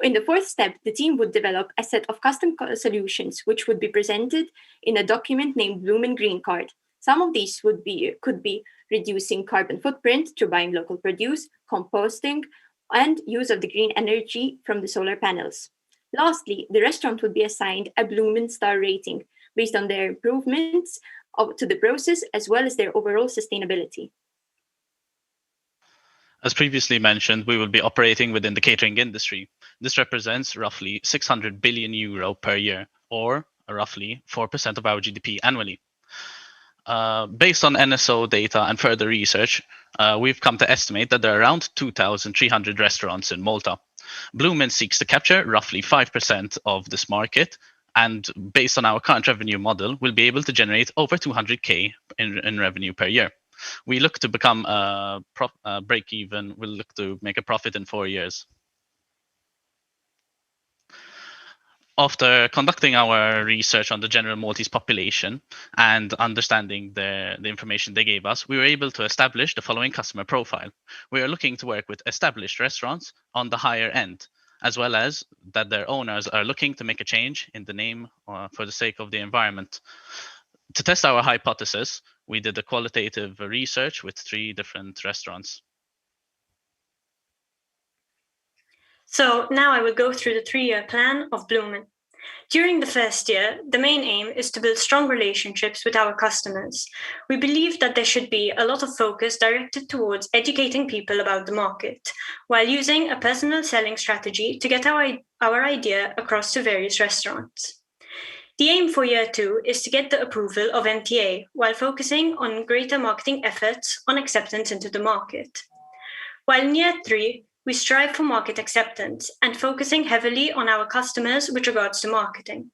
In the fourth step, the team would develop a set of custom solutions, which would be presented in a document named Bloomin Green Card. Some of these could be reducing carbon footprint through buying local produce, composting, and use of the green energy from the solar panels. Lastly, the restaurant would be assigned a Bloomin star rating based on their improvements to the process, as well as their overall sustainability. As previously mentioned, we will be operating within the catering industry. This represents roughly 600 billion euro per year, or roughly 4% of our GDP annually. Based on NSO data and further research, we've come to estimate that there are around 2,300 restaurants in Malta. Bloomin seeks to capture roughly 5% of this market, and based on our current revenue model, we'll be able to generate over 200k in revenue per year. We look to become break even. We'll look to make a profit in 4 years. After conducting our research on the general Maltese population and understanding the information they gave us, we were able to establish the following customer profile. We are looking to work with established restaurants on the higher end, as well as that their owners are looking to make a change in the name for the sake of the environment. To test our hypothesis, we did a qualitative research with 3 different restaurants. So now I will go through the 3-year plan of Bloomin. During the first year, the main aim is to build strong relationships with our customers. We believe that there should be a lot of focus directed towards educating people about the market, while using a personal selling strategy to get our idea across to various restaurants. The aim for year 2 is to get the approval of MTA while focusing on greater marketing efforts on acceptance into the market. While in year 3, we strive for market acceptance and focusing heavily on our customers with regards to marketing,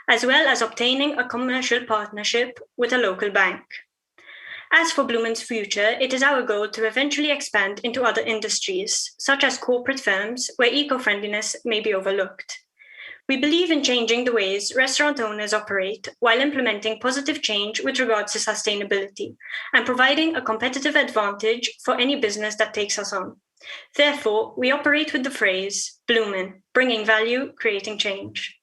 as well as obtaining a commercial partnership with a local bank. As for Bloomin's future, it is our goal to eventually expand into other industries, such as corporate firms where eco-friendliness may be overlooked. We believe in changing the ways restaurant owners operate while implementing positive change with regards to sustainability and providing a competitive advantage for any business that takes us on. Therefore, we operate with the phrase, Bloomin, bringing value, creating change.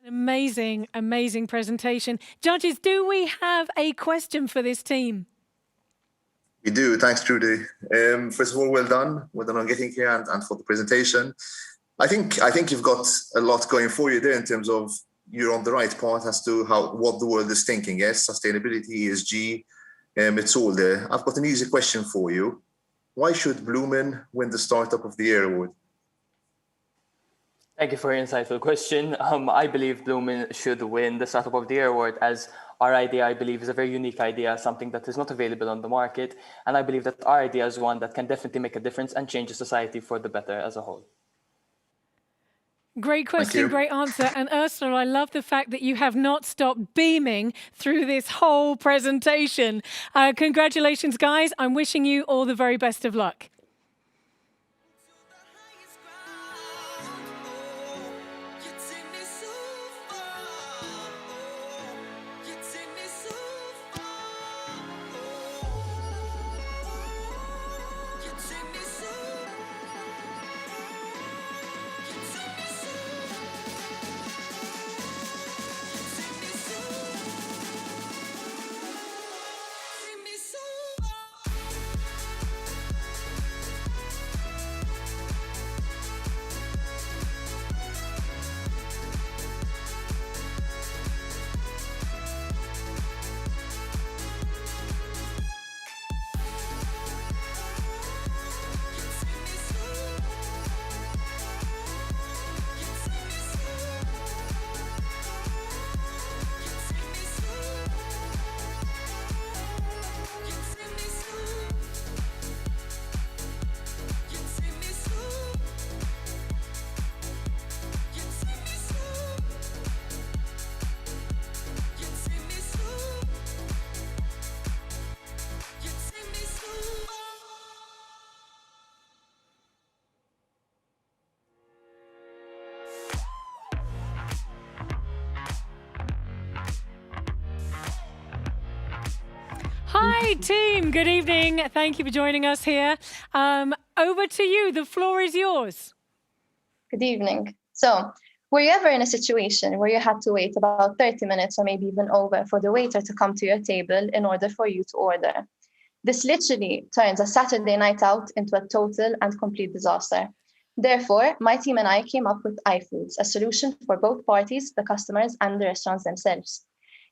An amazing, amazing presentation. Judges, do we have a question for this team? We do. Thanks, Trudy. First of all, well done on getting here and for the presentation. I think you've got a lot going for you there in terms of you're on the right path as to what the world is thinking. Yes, sustainability, ESG, it's all there. I've got an easy question for you. Why should Bloomin win the Startup of the Year award? Thank you for your insightful question. I believe Bloomin should win the Startup of the Year award as our idea, I believe, is a very unique idea, something that is not available on the market. And I believe that our idea is one that can definitely make a difference and change the society for the better as a whole. Great question, great answer. And Ursula, I love the fact that you have not stopped beaming through this whole presentation. Congratulations, guys. I'm wishing you all the very best of luck. Hi, team. Good evening. Thank you for joining us here. Over to you. The floor is yours. Good evening. So, were you ever in a situation where you had to wait about 30 minutes or maybe even over for the waiter to come to your table in order for you to order? This literally turns a Saturday night out into a total and complete disaster. Therefore, my team and I came up with iFoods, a solution for both parties, the customers and the restaurants themselves.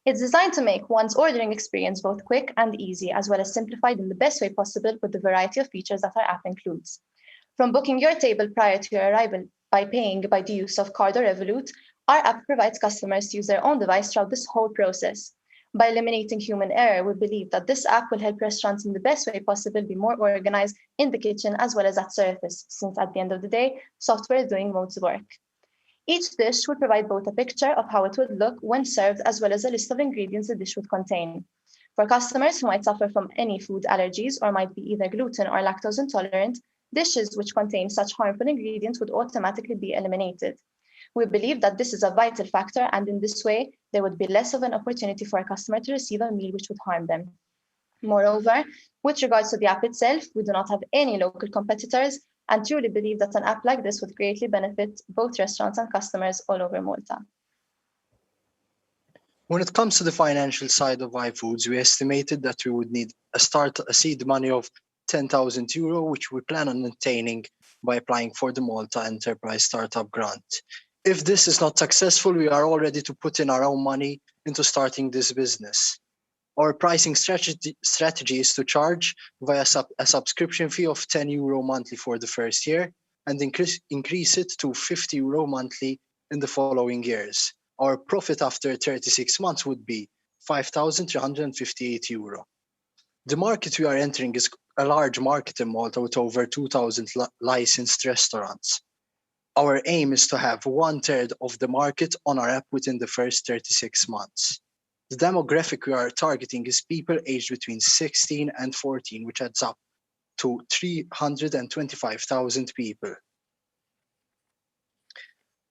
It's designed to make one's ordering experience both quick and easy, as well as simplified in the best way possible with the variety of features that our app includes. From booking your table prior to your arrival by paying by the use of card or Revolut, our app provides customers to use their own device throughout this whole process. By eliminating human error, we believe that this app will help restaurants in the best way possible be more organized in the kitchen as well as at surface, since at the end of the day, software is doing most work. Each dish would provide both a picture of how it would look when served, as well as a list of ingredients the dish would contain. For customers who might suffer from any food allergies or might be either gluten or lactose intolerant, dishes which contain such harmful ingredients would automatically be eliminated. We believe that this is a vital factor, and in this way, there would be less of an opportunity for a customer to receive a meal which would harm them. Moreover, with regards to the app itself, we do not have any local competitors and truly believe that an app like this would greatly benefit both restaurants and customers all over Malta. When it comes to the financial side of iFoods, we estimated that we would need a seed money of €10,000, which we plan on obtaining by applying for the Malta Enterprise Startup Grant. If this is not successful, we are all ready to put in our own money into starting this business. Our pricing strategy is to charge via a subscription fee of €10 monthly for the first year and increase it to €50 monthly in the following years. Our profit after 36 months would be €5,358. The market we are entering is a large market in Malta with over 2,000 licensed restaurants. Our aim is to have 1/3 of the market on our app within the first 36 months. The demographic we are targeting is people aged between 16 and 14, which adds up to 325,000 people.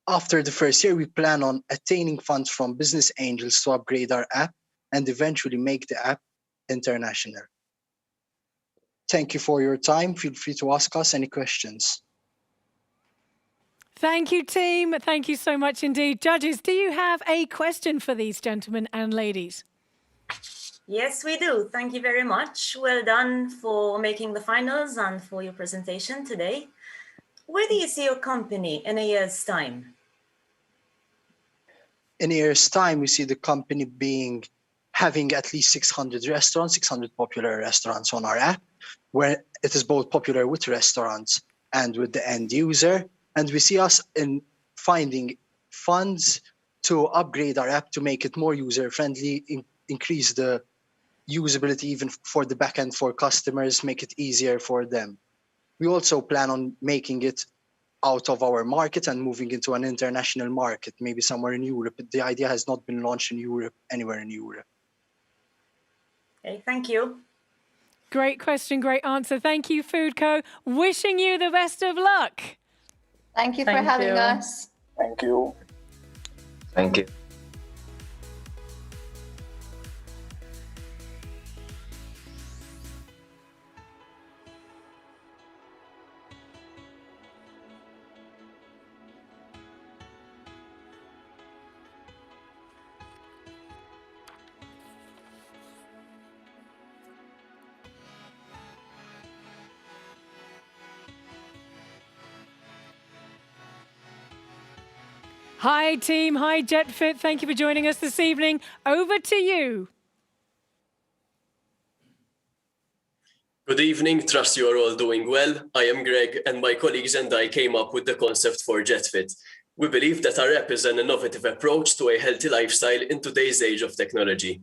After the first year, we plan on attaining funds from business angels to upgrade our app and eventually make the app international. Thank you for your time. Feel free to ask us any questions. Thank you, team. Thank you so much indeed. Judges, do you have a question for these gentlemen and ladies? Yes, we do. Thank you very much. Well done for making the finals and for your presentation today. Where do you see your company in a year's time? In a year's time, we see the company having at least 600 restaurants, 600 popular restaurants on our app, where it is both popular with restaurants and with the end user. And we see us in finding funds to upgrade our app to make it more user-friendly, increase the usability even for the backend for customers, make it easier for them. We also plan on making it out of our market and moving into an international market, maybe somewhere in Europe. The idea has not been launched in Europe, anywhere in Europe. Okay, thank you. Great question, great answer. Thank you, Food Co. Wishing you the best of luck. Thank you for having us. Thank you. Thank you. Hi, team. Hi, JetFit. Thank you for joining us this evening. Over to you. Good evening. Trust you are all doing well. I am Greg, and my colleagues and I came up with the concept for JetFit. We believe that our app is an innovative approach to a healthy lifestyle in today's age of technology.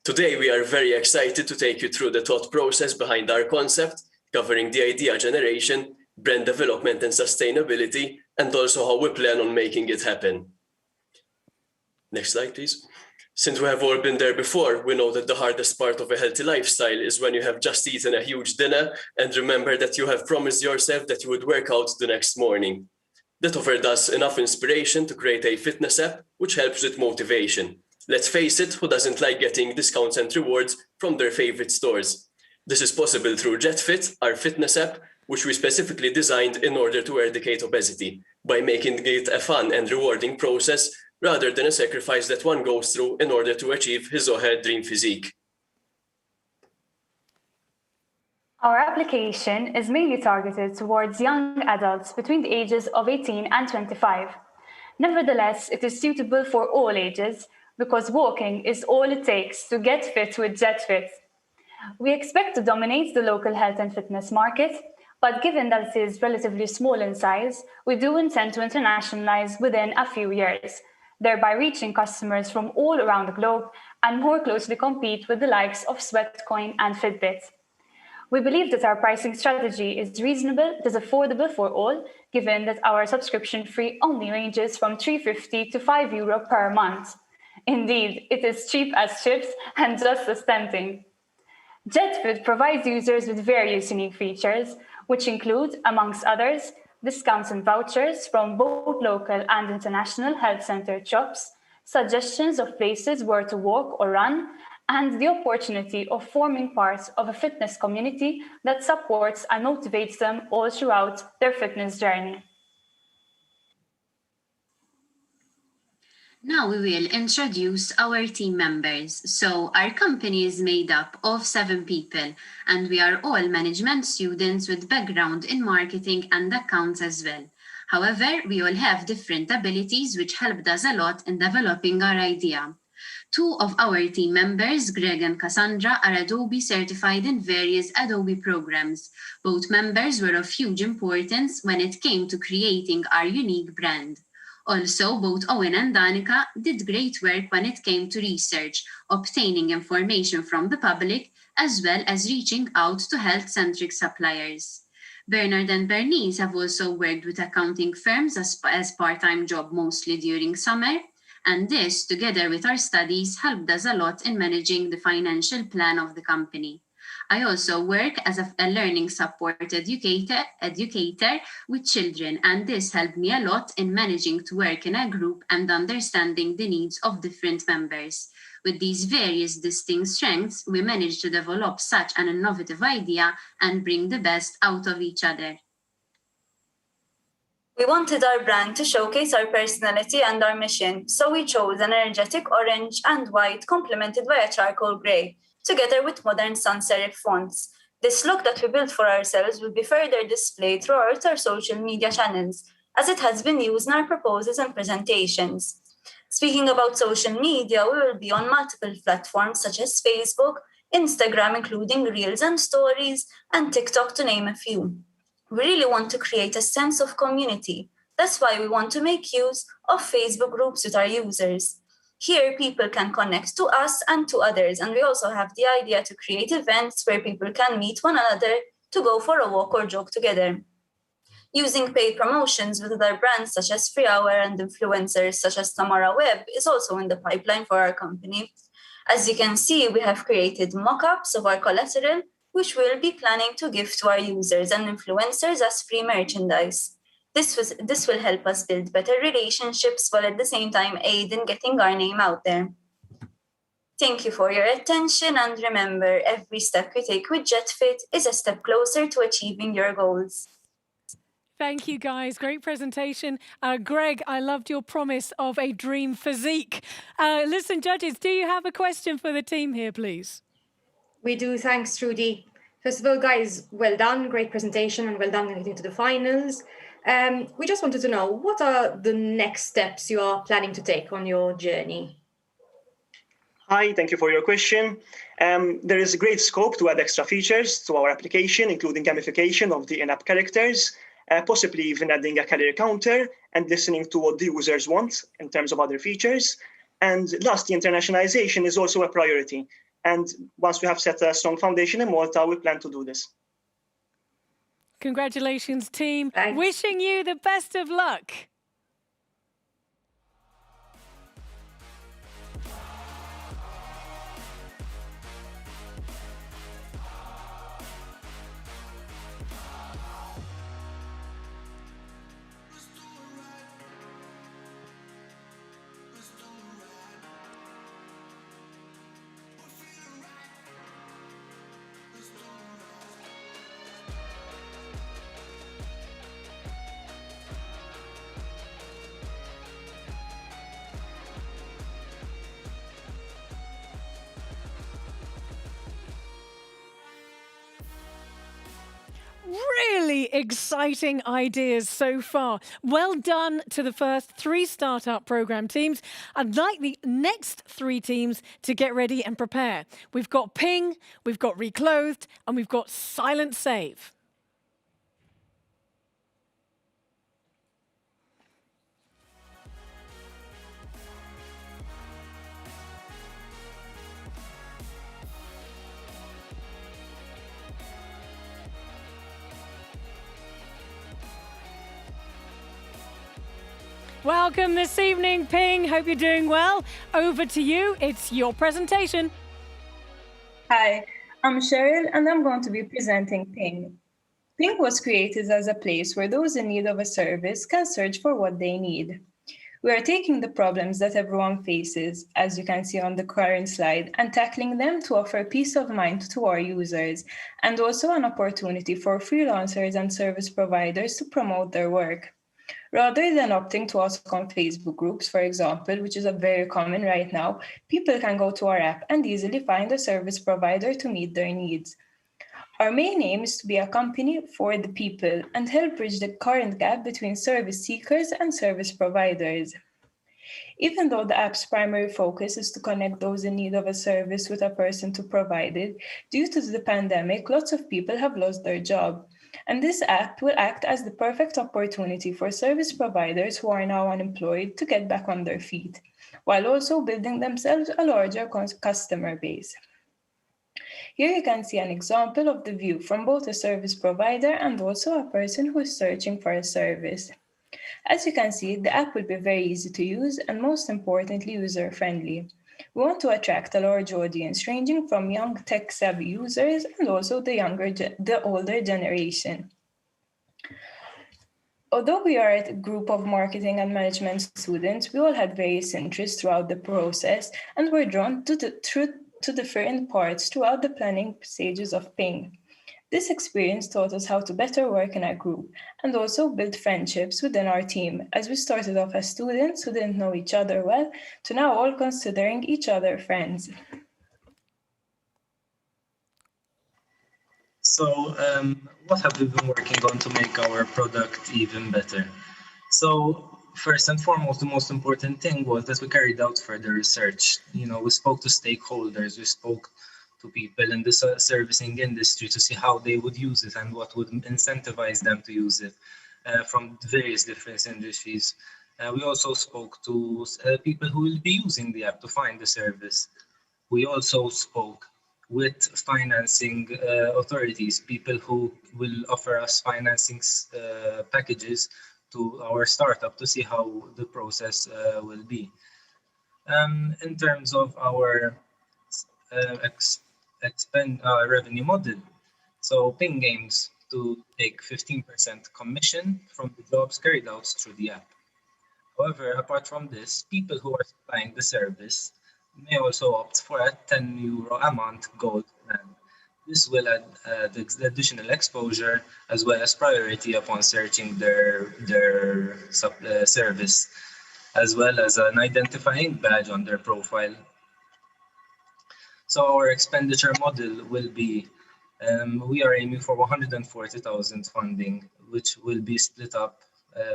Today, we are very excited to take you through the thought process behind our concept, covering the idea generation, brand development and sustainability, and also how we plan on making it happen. Next slide, please. Since we have all been there before, we know that the hardest part of a healthy lifestyle is when you have just eaten a huge dinner and remember that you have promised yourself that you would work out the next morning. That offered us enough inspiration to create a fitness app which helps with motivation. Let's face it, who doesn't like getting discounts and rewards from their favorite stores? This is possible through JetFit, our fitness app, which we specifically designed in order to eradicate obesity by making it a fun and rewarding process rather than a sacrifice that one goes through in order to achieve his or her dream physique. Our application is mainly targeted towards young adults between the ages of 18 and 25. Nevertheless, it is suitable for all ages because walking is all it takes to get fit with JetFit. We expect to dominate the local health and fitness market, but given that it is relatively small in size, we do intend to internationalize within a few years, thereby reaching customers from all around the globe and more closely compete with the likes of Sweatcoin and Fitbit. We believe that our pricing strategy is reasonable, it is affordable for all, given that our subscription fee only ranges from €3.50 to €5 per month. Indeed, it is cheap as chips and just as tempting. JetFit provides users with various unique features, which include, amongst others, discounts and vouchers from both local and international health center shops, suggestions of places where to walk or run, and the opportunity of forming part of a fitness community that supports and motivates them all throughout their fitness journey. Now we will introduce our team members. So our company is made up of 7 people, and we are all management students with background in marketing and accounts as well. However, we all have different abilities which helped us a lot in developing our idea. 2 of our team members, Greg and Cassandra, are Adobe certified in various Adobe programs. Both members were of huge importance when it came to creating our unique brand. Also, both Owen and Danica did great work when it came to research, obtaining information from the public, as well as reaching out to health-centric suppliers. Bernard and Bernice have also worked with accounting firms as part-time job mostly during summer, and this, together with our studies, helped us a lot in managing the financial plan of the company. I also work as a learning support educator with children, and this helped me a lot in managing to work in a group and understanding the needs of different members. With these various distinct strengths, we managed to develop such an innovative idea and bring the best out of each other. We wanted our brand to showcase our personality and our mission, so we chose an energetic orange and white complemented by a charcoal grey, together with modern sans serif fonts. This look that we built for ourselves will be further displayed throughout our social media channels, as it has been used in our proposals and presentations. Speaking about social media, we will be on multiple platforms such as Facebook, Instagram, including Reels and Stories, and TikTok, to name a few. We really want to create a sense of community. That's why we want to make use of Facebook groups with our users. Here, people can connect to us and to others, and we also have the idea to create events where people can meet one another to go for a walk or jog together. Using paid promotions with other brands such as Free Hour and influencers such as Tamara Webb is also in the pipeline for our company. As you can see, we have created mock-ups of our collateral, which we'll be planning to give to our users and influencers as free merchandise. This will help us build better relationships while at the same time aid in getting our name out there. Thank you for your attention, and remember, every step you take with JetFit is a step closer to achieving your goals. Thank you, guys. Great presentation. Greg, I loved your promise of a dream physique. Listen, judges, do you have a question for the team here, please? We do. Thanks, Trudy. First of all, guys, well done. Great presentation, and well done getting to the finals. We just wanted to know, what are the next steps you are planning to take on your journey? Hi, thank you for your question. There is great scope to add extra features to our application, including gamification of the in-app characters, possibly even adding a career counter and listening to what the users want in terms of other features. And lastly, internationalization is also a priority. And once we have set a strong foundation in Malta, we plan to do this. Congratulations, team. Thanks. Wishing you the best of luck. Really exciting ideas so far. Well done to the first 3 startup program teams. I'd like the next 3 teams to get ready and prepare. We've got Ping, we've got Reclothed, and we've got Silent Save. Welcome this evening, Ping. Hope you're doing well. Over to you. It's your presentation. Hi, I'm Cheryl, and I'm going to be presenting Ping. Ping was created as a place where those in need of a service can search for what they need. We are taking the problems that everyone faces, as you can see on the current slide, and tackling them to offer peace of mind to our users, and also an opportunity for freelancers and service providers to promote their work. Rather than opting to ask on Facebook groups, for example, which is a very common right now, people can go to our app and easily find a service provider to meet their needs. Our main aim is to be a company for the people and help bridge the current gap between service seekers and service providers. Even though the app's primary focus is to connect those in need of a service with a person to provide it, due to the pandemic, lots of people have lost their job. And this app will act as the perfect opportunity for service providers who are now unemployed to get back on their feet, while also building themselves a larger customer base. Here you can see an example of the view from both a service provider and also a person who is searching for a service. As you can see, the app will be very easy to use and most importantly, user-friendly. We want to attract a large audience ranging from young tech-savvy users and also the older generation. Although we are a group of marketing and management students, we all had various interests throughout the process and were drawn to different parts throughout the planning stages of Ping. This experience taught us how to better work in a group and also build friendships within our team, as we started off as students who didn't know each other well to now all considering each other friends. So, what have we been working on to make our product even better? So, first and foremost, the most important thing was that we carried out further research. We spoke to stakeholders, we spoke to people in the servicing industry to see how they would use it and what would incentivize them to use it from various different industries. We also spoke to people who will be using the app to find the service. We also spoke with financing authorities, people who will offer us financing packages to our startup to see how the process will be. In terms of our revenue model, so Ping aims to take 15% commission from the jobs carried out through the app. However, apart from this, people who are supplying the service may also opt for a €10 a month gold plan. This will add the additional exposure as well as priority upon searching their service, as well as an identifying badge on their profile. So our expenditure model will be, we are aiming for 140,000 funding, which will be split up,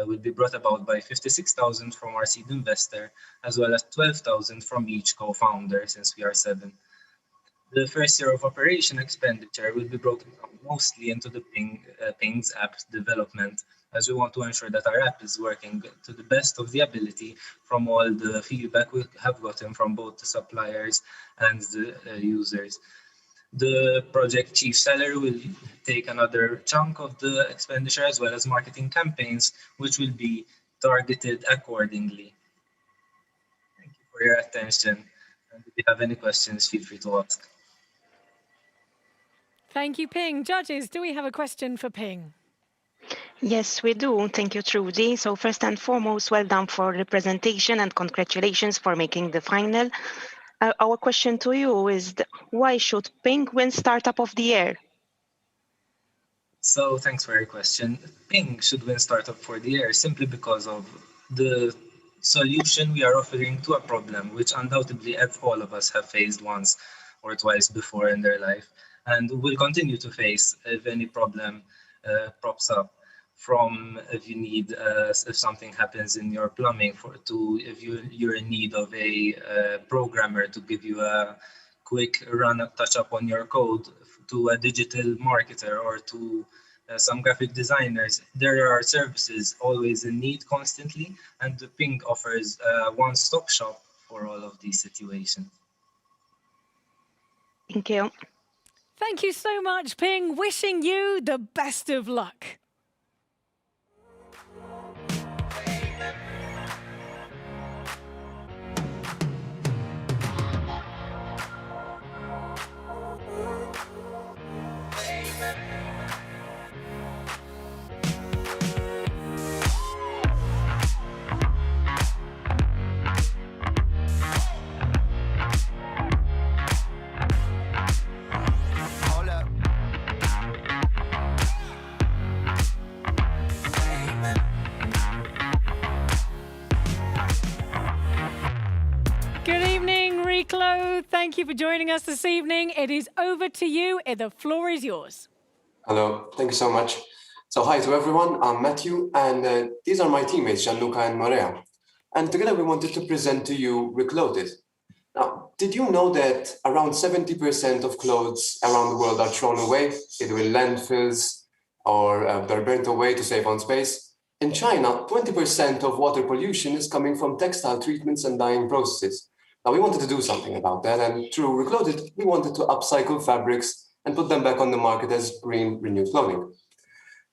will be brought about by 56,000 from our seed investor, as well as 12,000 from each co-founder, since we are 7. The first year of operation expenditure will be broken down mostly into the Ping's app development, as we want to ensure that our app is working to the best of the ability from all the feedback we have gotten from both the suppliers and the users. The project chief salary will take another chunk of the expenditure, as well as marketing campaigns, which will be targeted accordingly. Thank you for your attention. And if you have any questions, feel free to ask. Thank you, Ping. Judges, do we have a question for Ping? Yes, we do. Thank you, Trudy. So first and foremost, well done for the presentation and congratulations for making the final. Our question to you is, why should Ping win Startup of the Year? So thanks for your question. Ping should win Startup for the Year simply because of the solution we are offering to a problem which undoubtedly all of us have faced once or twice before in their life, and will continue to face if any problem props up. From if you need, if something happens in your plumbing, to if you're in need of a programmer to give you a quick touch up on your code, to a digital marketer, or to some graphic designers. There are services always in need constantly, and the Ping offers a one-stop shop for all of these situations. Thank you. Thank you so much, Ping. Wishing you the best of luck. Thank you for joining us this evening. It is over to you. The floor is yours. Hello, thank you so much. So hi to everyone, I'm Matthew, and these are my teammates, Gianluca and Maria. And together we wanted to present to you Reclothted. Now, did you know that around 70% of clothes around the world are thrown away, either in landfills, or they're burnt away to save on space. In China, 20% of water pollution is coming from textile treatments and dyeing processes. Now, we wanted to do something about that, and through Reclothit, we wanted to upcycle fabrics and put them back on the market as green, renewed clothing.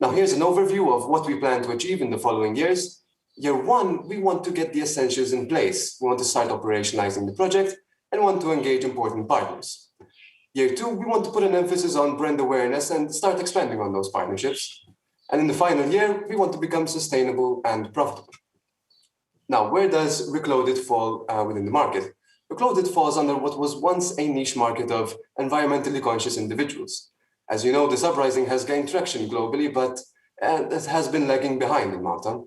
Now, here's an overview of what we plan to achieve in the following years. Year one, we want to get the essentials in place. We want to start operationalizing the project and want to engage important partners. Year two, we want to put an emphasis on brand awareness and start expanding on those partnerships. And in the final year, we want to become sustainable and profitable. Now, where does Reclothit fall within the market? Reclothit falls under what was once a niche market of environmentally conscious individuals. As you know, this uprising has gained traction globally, but it has been lagging behind in Malta.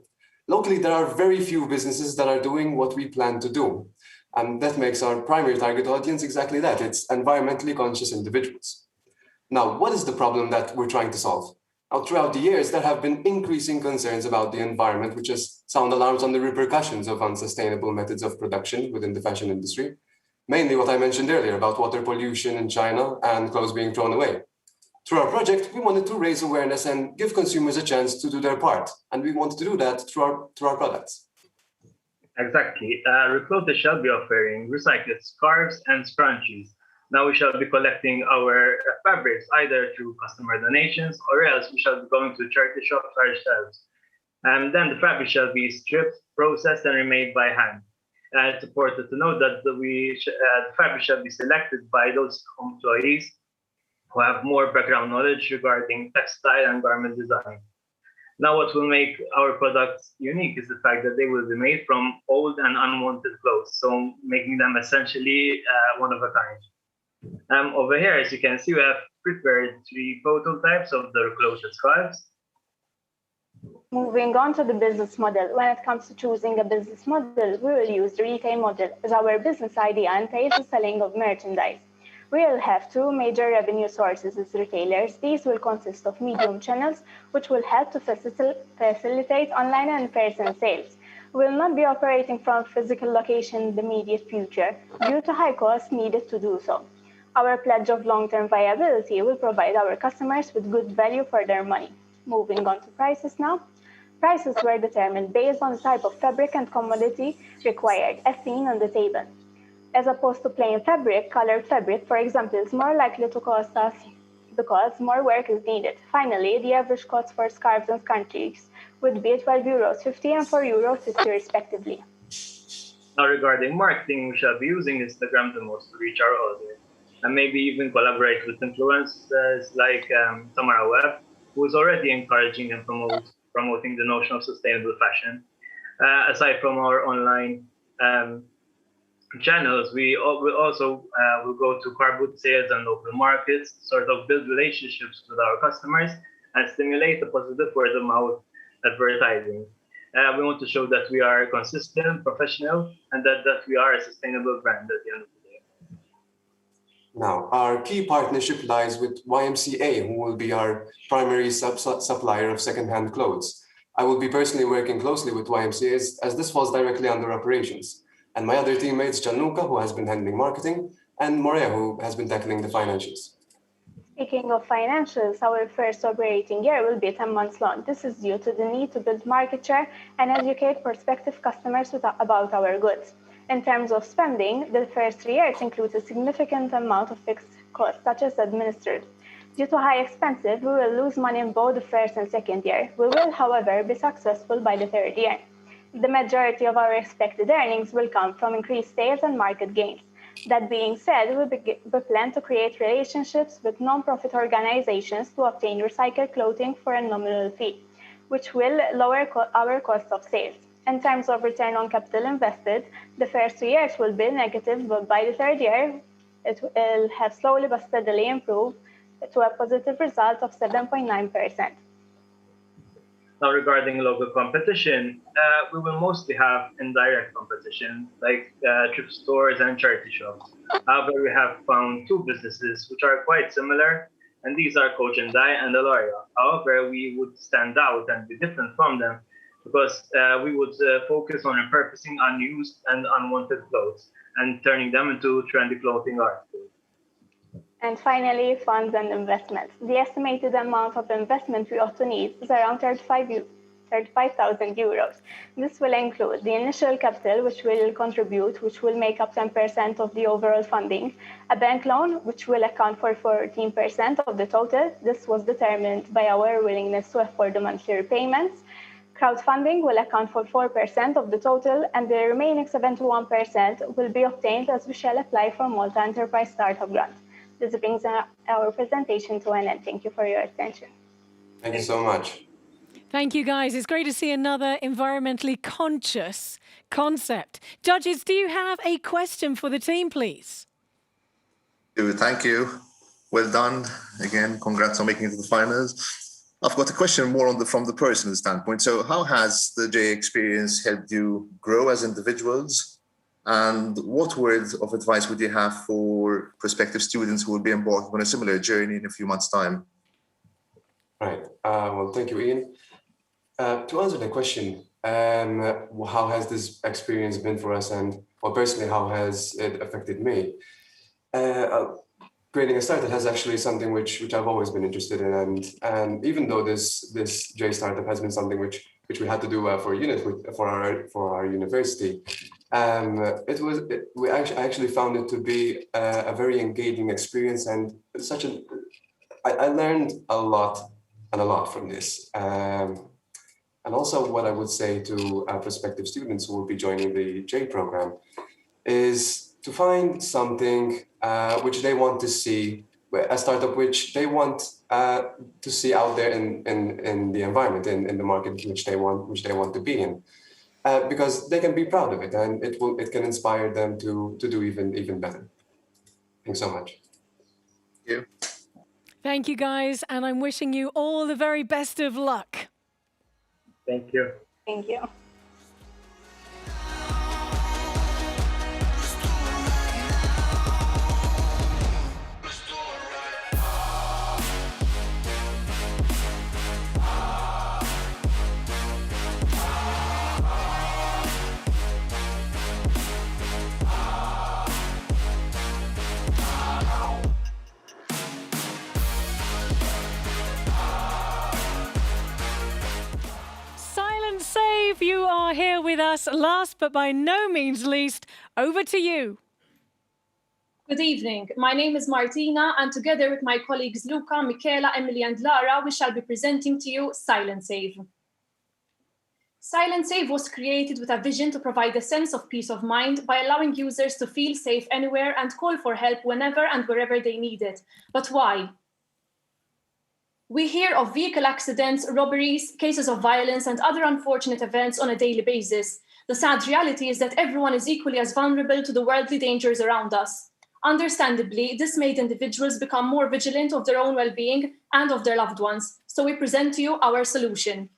Locally, there are very few businesses that are doing what we plan to do. And that makes our primary target audience exactly that. It's environmentally conscious individuals. Now, what is the problem that we're trying to solve? Now, throughout the years, there have been increasing concerns about the environment, which has sound alarms on the repercussions of unsustainable methods of production within the fashion industry. Mainly what I mentioned earlier about water pollution in China and clothes being thrown away. Through our project, we wanted to raise awareness and give consumers a chance to do their part. And we wanted to do that through our products. Exactly. Reclothit shall be offering recycled scarves and scrunchies. Now we shall be collecting our fabrics either through customer donations or else we shall be going to charity shops ourselves. And then the fabric shall be stripped, processed, and remade by hand. It's important to note that the fabric shall be selected by those employees who have more background knowledge regarding textile and garment design. Now, what will make our products unique is the fact that they will be made from old and unwanted clothes, so making them essentially one of a kind. Over here, as you can see, we have prepared 3 prototypes of the Reclothit scarves. Moving on to the business model. When it comes to choosing a business model, we will use the retail model, as our business idea entails the selling of merchandise. We will have 2 major revenue sources as retailers. These will consist of medium channels, which will help to facilitate online and in-person sales. We will not be operating from a physical location in the immediate future due to high costs needed to do so. Our pledge of long-term viability will provide our customers with good value for their money. Moving on to prices now. Prices were determined based on the type of fabric and commodity required, as seen on the table. As opposed to plain fabric, colored fabric, for example, is more likely to cost us because more work is needed. Finally, the average cost for scarves and scrunchies would be €12.50 and €4.50 respectively. Now, regarding marketing, we shall be using Instagram the most to reach our audience, and maybe even collaborate with influencers like Tamara Webb, who is already encouraging and promoting the notion of sustainable fashion. Aside from our online channels, we also will go to car boot sales and local markets, sort of build relationships with our customers and stimulate the positive word of mouth advertising. We want to show that we are consistent, professional, and that we are a sustainable brand at the end of the day. Now, our key partnership lies with YMCA, who will be our primary supplier of second-hand clothes. I will be personally working closely with YMCA as this falls directly under operations. And my other teammates, Gianluca, who has been handling marketing, and Morea, who has been tackling the financials. Speaking of financials, our first operating year will be 10 months long. This is due to the need to build market share and educate prospective customers about our goods. In terms of spending, the first 3 years include a significant amount of fixed costs, such as administered. Due to high expenses, we will lose money in both the first and second year. We will, however, be successful by the 3rd year. The majority of our expected earnings will come from increased sales and market gains. That being said, we plan to create relationships with non-profit organizations to obtain recycled clothing for a nominal fee, which will lower our cost of sales. In terms of return on capital invested, the first 2 years will be negative, but by the 3rd year, it will have slowly but steadily improved to a positive result of 7.9%. Now, regarding local competition, we will mostly have indirect competition, like thrift stores and charity shops. However, we have found 2 businesses which are quite similar, and these are Coach and Dye and Aloria. However, we would stand out and be different from them because we would focus on repurposing unused and unwanted clothes and turning them into trendy clothing articles. And finally, funds and investments. The estimated amount of investment we ought to need is around 35,000 euros. This will include the initial capital, which will contribute, which will make up 10% of the overall funding, a bank loan, which will account for 14% of the total. This was determined by our willingness to afford the monthly repayments. Crowdfunding will account for 4% of the total, and the remaining 71% will be obtained as we shall apply for Malta Enterprise Startup Grant. This brings our presentation to an end. Thank you for your attention. Thank you so much. Thank you, guys. It's great to see another environmentally conscious concept. Judges, do you have a question for the team, please? Thank you. Well done. Again, congrats on making it to the finals. I've got a question more from the personal standpoint. So how has the JAYE experience helped you grow as individuals? And what words of advice would you have for prospective students who will be embarked on a similar journey in a few months' time? Right. Well, thank you, Ian. To answer the question, how has this experience been for us, and personally, how has it affected me? Creating a startup has actually something which I've always been interested in, and even though this JAYE startup has been something which we had to do for our university, I actually found it to be a very engaging experience, and I learned a lot from this. And also, what I would say to prospective students who will be joining the JAYE program is to find something which they want to see, a startup which they want to see out there in the environment, in the market which they want to be in, because they can be proud of it, and it can inspire them to do even better. Thanks so much. Thank you. Thank you, guys, and I'm wishing you all the very best of luck. Thank you. Thank you. Save, you are here with us. Last but by no means least, over to you. Good evening. My name is Martina, and together with my colleagues Luca, Michela, Emily, and Lara, we shall be presenting to you Silent Save. Silent Save was created with a vision to provide a sense of peace of mind by allowing users to feel safe anywhere and call for help whenever and wherever they need it. But why? We hear of vehicle accidents, robberies, cases of violence, and other unfortunate events on a daily basis. The sad reality is that everyone is equally as vulnerable to the worldly dangers around us. Understandably, this made individuals become more vigilant of their own well-being and of their loved ones. So we present to you our solution.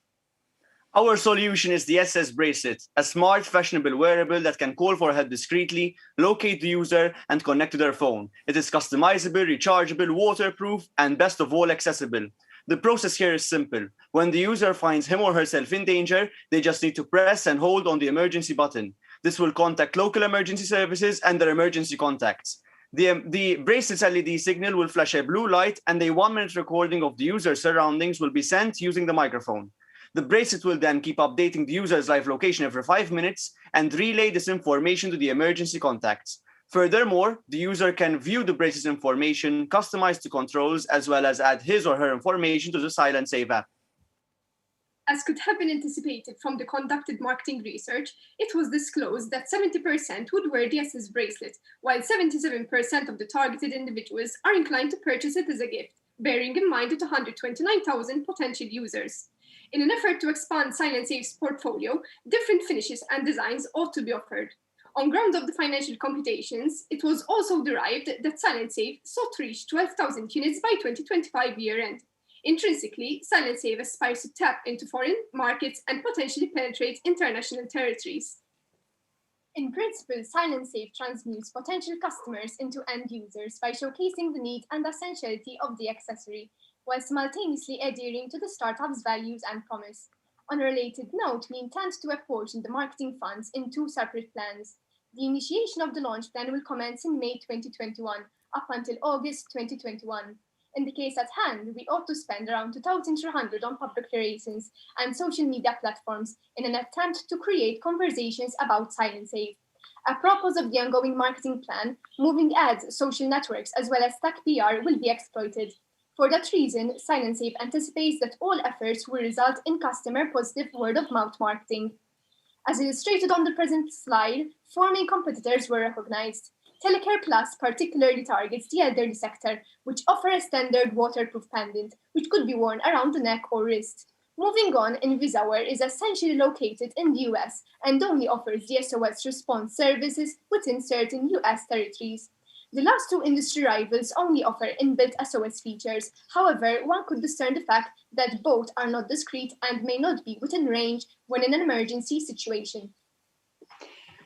Our solution is the SS Bracelet, a smart, fashionable wearable that can call for help discreetly, locate the user, and connect to their phone. It is customizable, rechargeable, waterproof, and best of all, accessible. The process here is simple. When the user finds him or herself in danger, they just need to press and hold on the emergency button. This will contact local emergency services and their emergency contacts. The bracelet's LED signal will flash a blue light, and a 1-minute recording of the user's surroundings will be sent using the microphone. The bracelet will then keep updating the user's live location every 5 minutes and relay this information to the emergency contacts. Furthermore, the user can view the bracelet's information, customize the controls, as well as add his or her information to the Silent Save app. As could have been anticipated from the conducted marketing research, it was disclosed that 70% would wear the SS bracelet, while 77% of the targeted individuals are inclined to purchase it as a gift, bearing in mind the 129,000 potential users. In an effort to expand Silent Save's portfolio, different finishes and designs ought to be offered. On ground of the financial computations, it was also derived that Silent Save sought to reach 12,000 units by 2025 year-end. Intrinsically, Silent Save aspires to tap into foreign markets and potentially penetrate international territories. In principle, Silent Save transmutes potential customers into end users by showcasing the need and essentiality of the accessory, while simultaneously adhering to the startup's values and promise. On a related note, we intend to apportion the marketing funds in 2 separate plans. The initiation of the launch plan will commence in May 2021 up until August 2021. In the case at hand, we ought to spend around 2,300 on public relations and social media platforms in an attempt to create conversations about Silent Save. Apropos of the ongoing marketing plan, moving ads, social networks, as well as tech PR will be exploited. For that reason, Silent Save anticipates that all efforts will result in customer positive word-of-mouth marketing. As illustrated on the present slide, 4 main competitors were recognized. Telecare Plus particularly targets the elderly sector, which offer a standard waterproof pendant, which could be worn around the neck or wrist. Moving on, InvisaWare is essentially located in the US and only offers the SOS response services within certain US territories. The last two industry rivals only offer inbuilt SOS features. However, one could discern the fact that both are not discreet and may not be within range when in an emergency situation.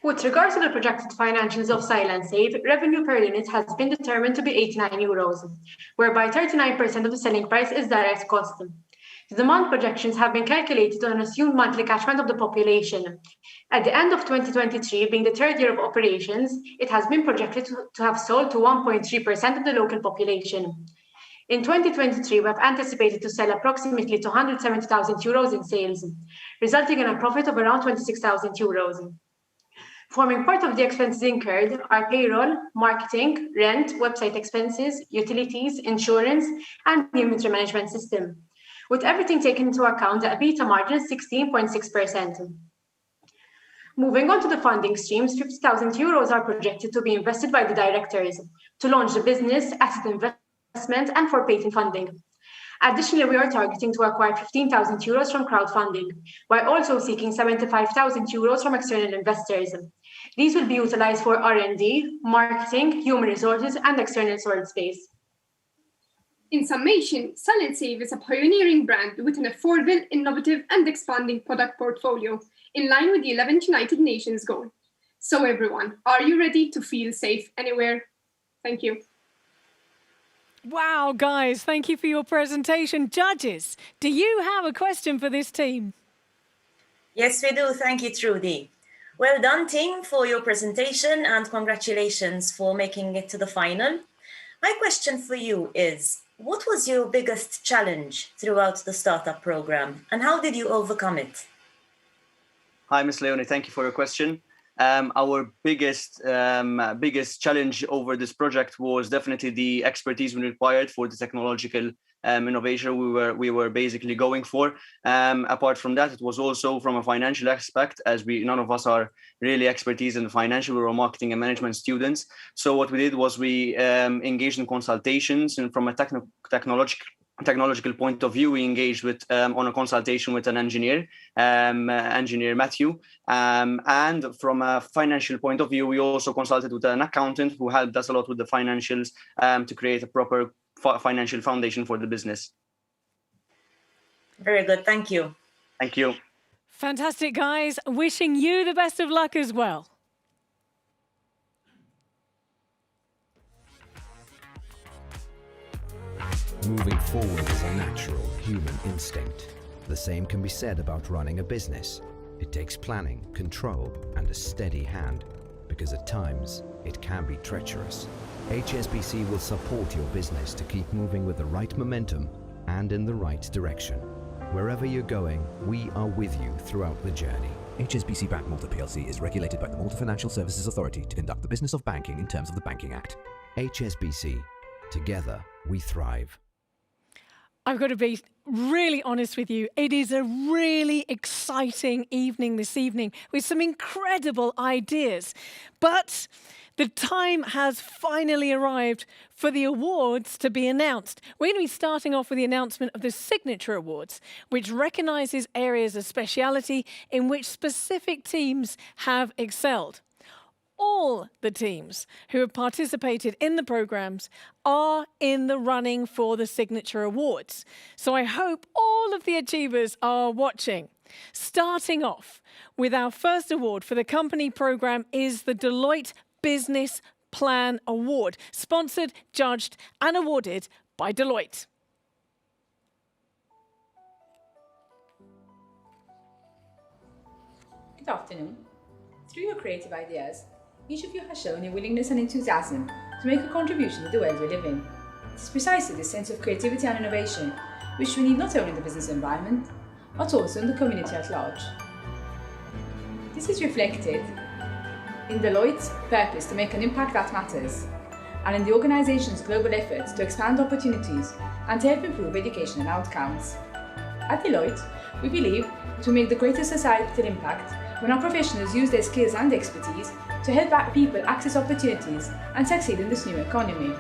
With regards to the projected financials of Silent Save, revenue per unit has been determined to be €89, whereby 39% of the selling price is direct cost. The demand projections have been calculated on an assumed monthly catchment of the population. At the end of 2023, being the third year of operations, it has been projected to have sold to 1.3% of the local population. In 2023, we have anticipated to sell approximately €270,000 in sales, resulting in a profit of around €26,000. Forming part of the expenses incurred are payroll, marketing, rent, website expenses, utilities, insurance, and the inventory management system. With everything taken into account, the EBITDA margin is 16.6%. Moving on to the funding streams, €50,000 are projected to be invested by the directors to launch the business, asset investment, and for patent funding. Additionally, we are targeting to acquire €15,000 from crowdfunding, while also seeking €75,000 from external investors. These will be utilized for R&D, marketing, human resources, and external storage space. In summation, Silent Save is a pioneering brand with an affordable, innovative, and expanding product portfolio in line with the 11th United Nations goal. So everyone, are you ready to feel safe anywhere? Thank you. Wow, guys, thank you for your presentation. Judges, do you have a question for this team? Yes, we do. Thank you, Trudy. Well done, team, for your presentation and congratulations for making it to the final. My question for you is, what was your biggest challenge throughout the startup program and how did you overcome it? Hi, Ms. Leonie. Thank you for your question. Our biggest challenge over this project was definitely the expertise we required for the technological innovation we were basically going for. Apart from that, it was also from a financial aspect, as none of us are really expertise in financial. We were marketing and management students. So what we did was we engaged in consultations, and from a technological point of view, we engaged with on a consultation with an engineer, engineer Matthew, and from a financial point of view, we also consulted with an accountant who helped us a lot with the financials to create a proper financial foundation for the business. Very good. Thank you. Thank you. Fantastic, guys. Wishing you the best of luck as well. Moving forward is a natural human instinct. The same can be said about running a business. It takes planning, control, and a steady hand, because at times it can be treacherous. HSBC will support your business to keep moving with the right momentum and in the right direction. Wherever you're going, we are with you throughout the journey. HSBC Bank Malta PLC is regulated by the Malta Financial Services Authority to conduct the business of banking in terms of the Banking Act. HSBC. Together, we thrive. I've got to be really honest with you. It is a really exciting evening this evening with some incredible ideas. But the time has finally arrived for the awards to be announced. We're going to be starting off with the announcement of the Signature Awards, which recognises areas of speciality in which specific teams have excelled. All the teams who have participated in the programmes are in the running for the Signature Awards. So I hope all of the achievers are watching. Starting off with our first award for the company programme is the Deloitte Business Plan Award, sponsored, judged and awarded by Deloitte. Good afternoon. Through your creative ideas, Each of you has shown a willingness and enthusiasm to make a contribution to the world we live in. It is precisely this sense of creativity and innovation which we need not only in the business environment, but also in the community at large. This is reflected in Deloitte's purpose to make an impact that matters, and in the organisation's global efforts to expand opportunities and to help improve educational outcomes. At Deloitte, we believe to make the greatest societal impact when our professionals use their skills and expertise to help people access opportunities and succeed in this new economy.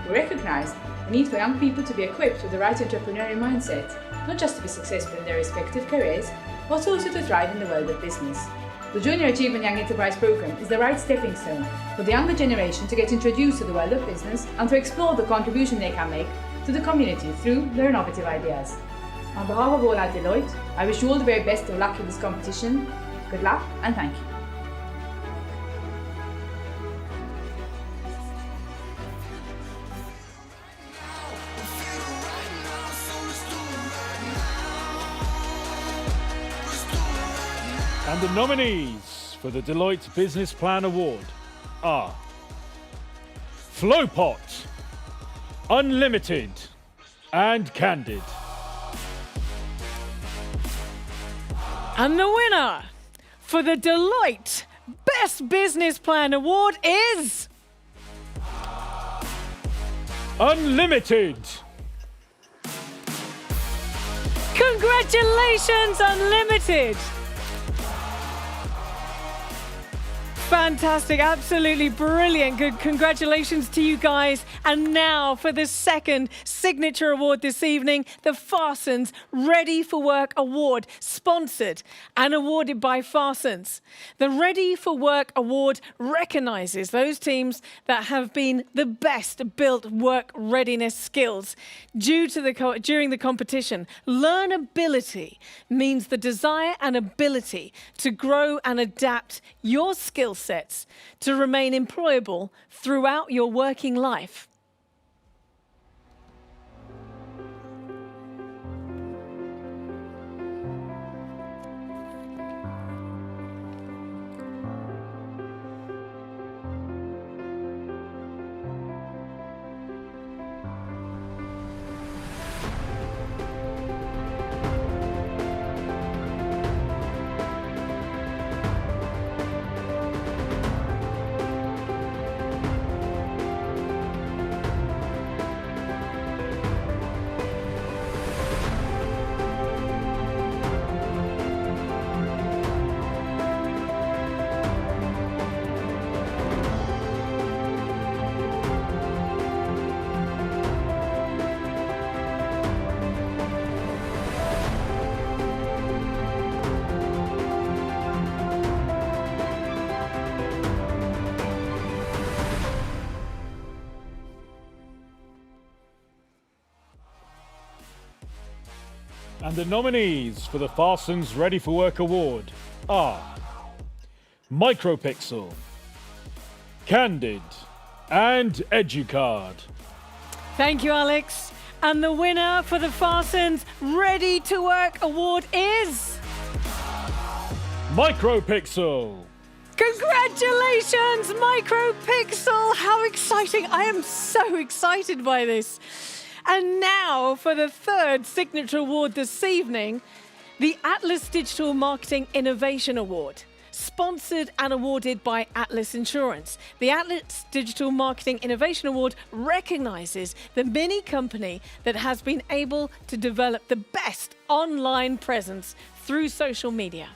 We recognise the need for young people to be equipped with the right entrepreneurial mindset, not just to be successful in their respective careers, but also to thrive in the world of business. The Junior Achievement Young Enterprise Programme is the right stepping stone for the younger generation to get introduced to the world of business and to explore the contribution they can make to the community through their innovative ideas. On behalf of all at Deloitte, I wish you all the very best of luck in this competition. Good luck and thank you. And the nominees for the Deloitte Business Plan Award are Flowpot, Unlimited and Candid. And the winner for the Deloitte Best Business Plan Award is Unlimited. Congratulations, Unlimited! Fantastic, absolutely brilliant. Good, congratulations to you guys. And now for the second signature award this evening, the Farsons Ready for Work Award, sponsored and awarded by Farsons. The Ready for Work Award recognises those teams that have been the best built work readiness skills. During the competition, learnability means the desire and ability to grow and adapt your skill sets to remain employable throughout your working life. And the nominees for the Farsons Ready for Work Award are Micropixel, Candid and Educard. Thank you, Alex. And the winner for the Farsons Ready to Work Award is Micropixel. Congratulations, Micropixel! How exciting! I am so excited by this. And now for the third signature award this evening, the Atlas Digital Marketing Innovation Award, sponsored and awarded by Atlas Insurance. The Atlas Digital Marketing Innovation Award recognises the mini company that has been able to develop the best online presence through social media.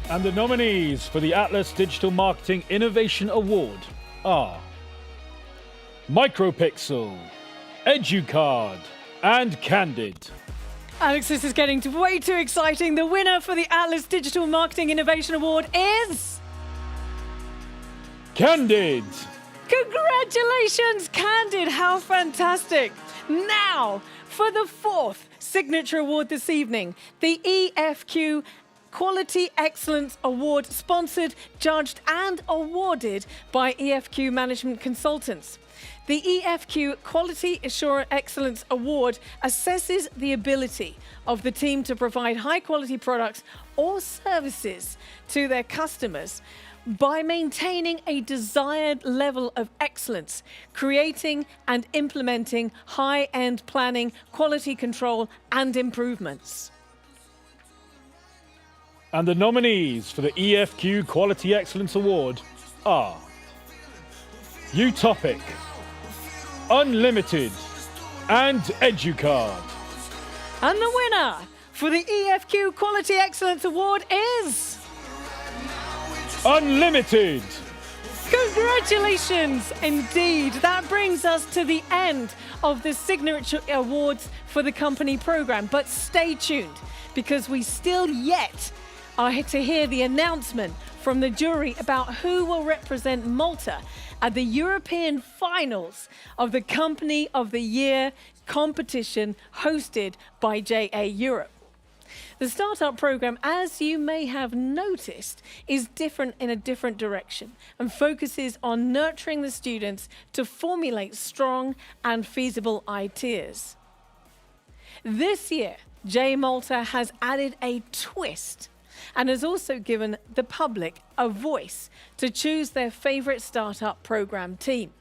And the nominees for the Atlas Digital Marketing Innovation Award are Micropixel, Educard and Candid. Alex, this is getting way too exciting. The winner for the Atlas Digital Marketing Innovation Award is... Candid. Congratulations, Candid. How fantastic. Now, for the fourth signature award this evening, the EFQ Quality Excellence Award, sponsored, judged and awarded by EFQ Management Consultants. The EFQ Quality Assurance Excellence Award assesses the ability of the team to provide high-quality products or services to their customers by maintaining a desired level of excellence, creating and implementing high-end planning, quality control and improvements. And the nominees for the EFQ Quality Excellence Award are Utopic, Unlimited and Educard. And the winner for the EFQ Quality Excellence Award is... Unlimited. Congratulations indeed. That brings us to the end of the signature awards for the company program. But stay tuned, because we still yet are to hear the announcement from the jury about who will represent Malta at the European finals of the Company of the Year competition hosted by JAYE Europe. The startup program, as you may have noticed, is different in a different direction and focuses on nurturing the students to formulate strong and feasible ideas. This year, JAYE Malta has added a twist and has also given the public a voice to choose their favourite startup program team.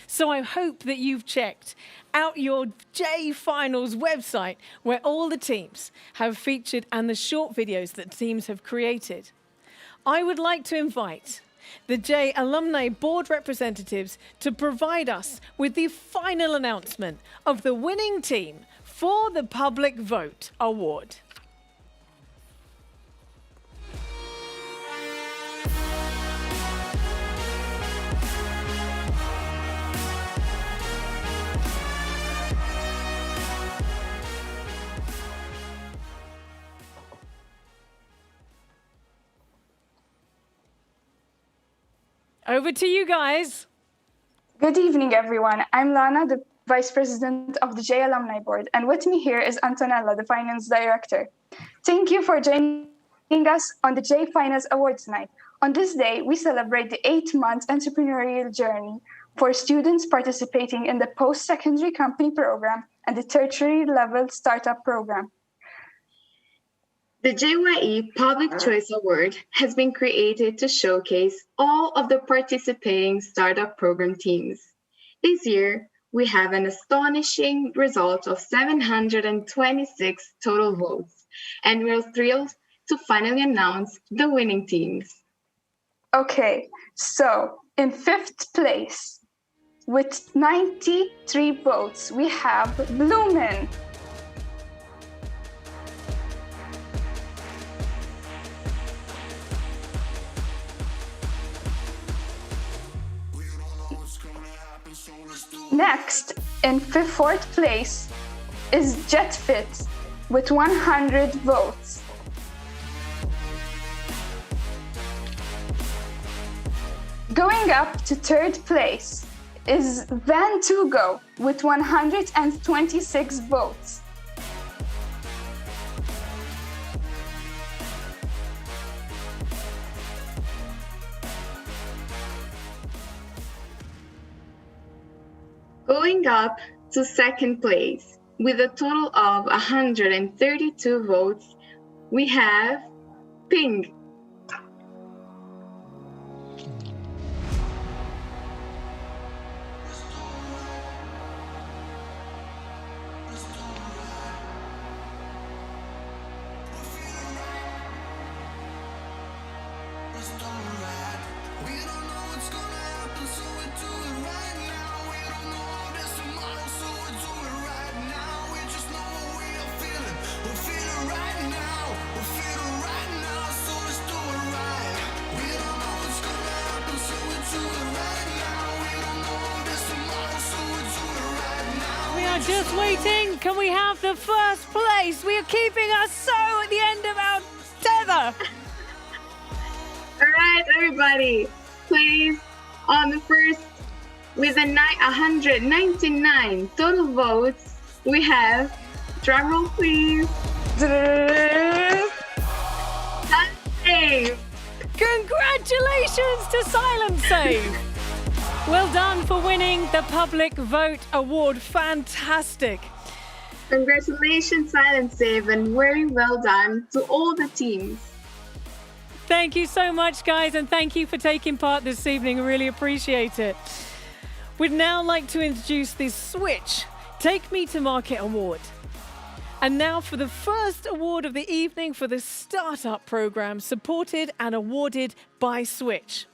So I hope that you've checked out your JAYE Finals website, where all the teams have featured and the short videos that teams have created. I would like to invite the JAYE Alumni Board representatives to provide us with the final announcement of the winning team for the Public Vote Award. Over to you guys. Good evening, everyone. I'm Lana, the Vice President of the JAYE Alumni Board, and with me here is Antonella, the Finance Director. Thank you for joining us on the JAYE Finance Awards tonight. On this day, we celebrate the 8-month entrepreneurial journey for students participating in the post-secondary company program and the tertiary level startup program. The JAYE Public Choice Award has been created to showcase all of the participating startup program teams. This year, we have an astonishing result of 726 total votes, and we're thrilled to finally announce the winning teams. Okay, so in 5th place, with 93 votes, we have Bloomin'. Next, in 4th place, is JetFit with 100 votes. Going up to 3rd place is Vantugo with 126 votes. Going up to 2nd place with a total of 132 votes, we have Ping. just waiting. Can we have the first place? We are keeping us so at the end of our tether. All right, everybody, please, on the first, with 199 total votes, we have, drumroll please, Save. Congratulations to Silent Save. Well done for winning the Public Vote Award. Fantastic. Congratulations, Silent Save, and very well done to all the teams. Thank you so much, guys, and thank you for taking part this evening. I really appreciate it. We'd now like to introduce this Switch Take Me to Market Award. And now for the first award of the evening for the Startup Programme, supported and awarded by Switch.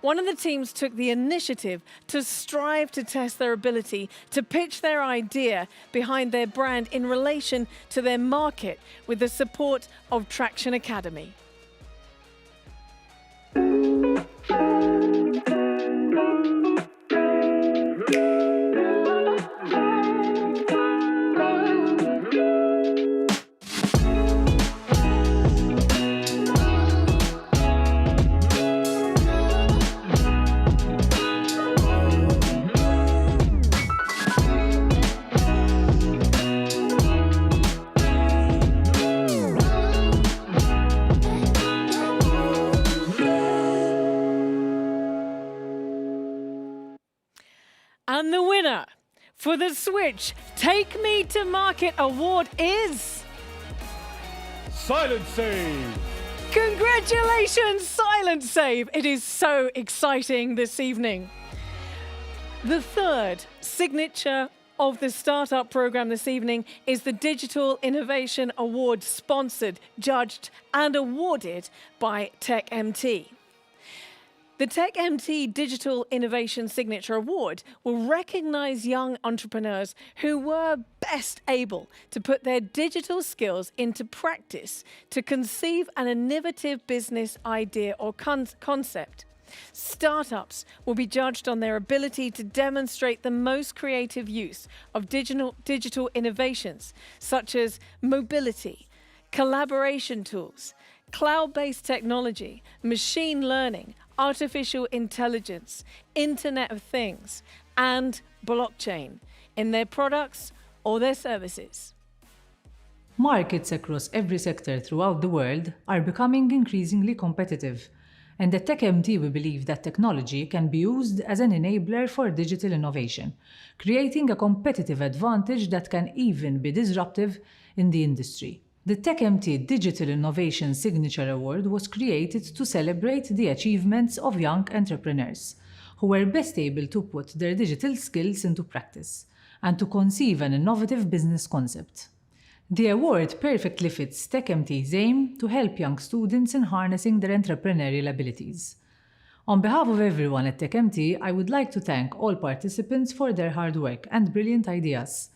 One of the teams took the initiative to strive to test their ability to pitch their idea behind their brand in relation to their market with the support of Traction Academy. And the winner for the Switch Take Me to Market Award is... Silent Save. Congratulations, Silent Save. It is so exciting this evening. The third signature of the Startup Programme this evening is the Digital Innovation Award, sponsored, judged and awarded by TechMT. The TechMT Digital Innovation Signature Award will recognise young entrepreneurs who were best able to put their digital skills into practice to conceive an innovative business idea or concept. Startups will be judged on their ability to demonstrate the most creative use of digital innovations, such as mobility, collaboration tools, cloud-based technology, machine learning, artificial intelligence, Internet of Things, and blockchain in their products or their services. Markets across every sector throughout the world are becoming increasingly competitive. And at TechMT, we believe that technology can be used as an enabler for digital innovation, creating a competitive advantage that can even be disruptive in the industry. The TechMT Digital Innovation Signature Award was created to celebrate the achievements of young entrepreneurs who were best able to put their digital skills into practice and to conceive an innovative business concept. The award perfectly fits TechMT's aim to help young students in harnessing their entrepreneurial abilities. On behalf of everyone at TechMT, I would like to thank all participants for their hard work and brilliant ideas.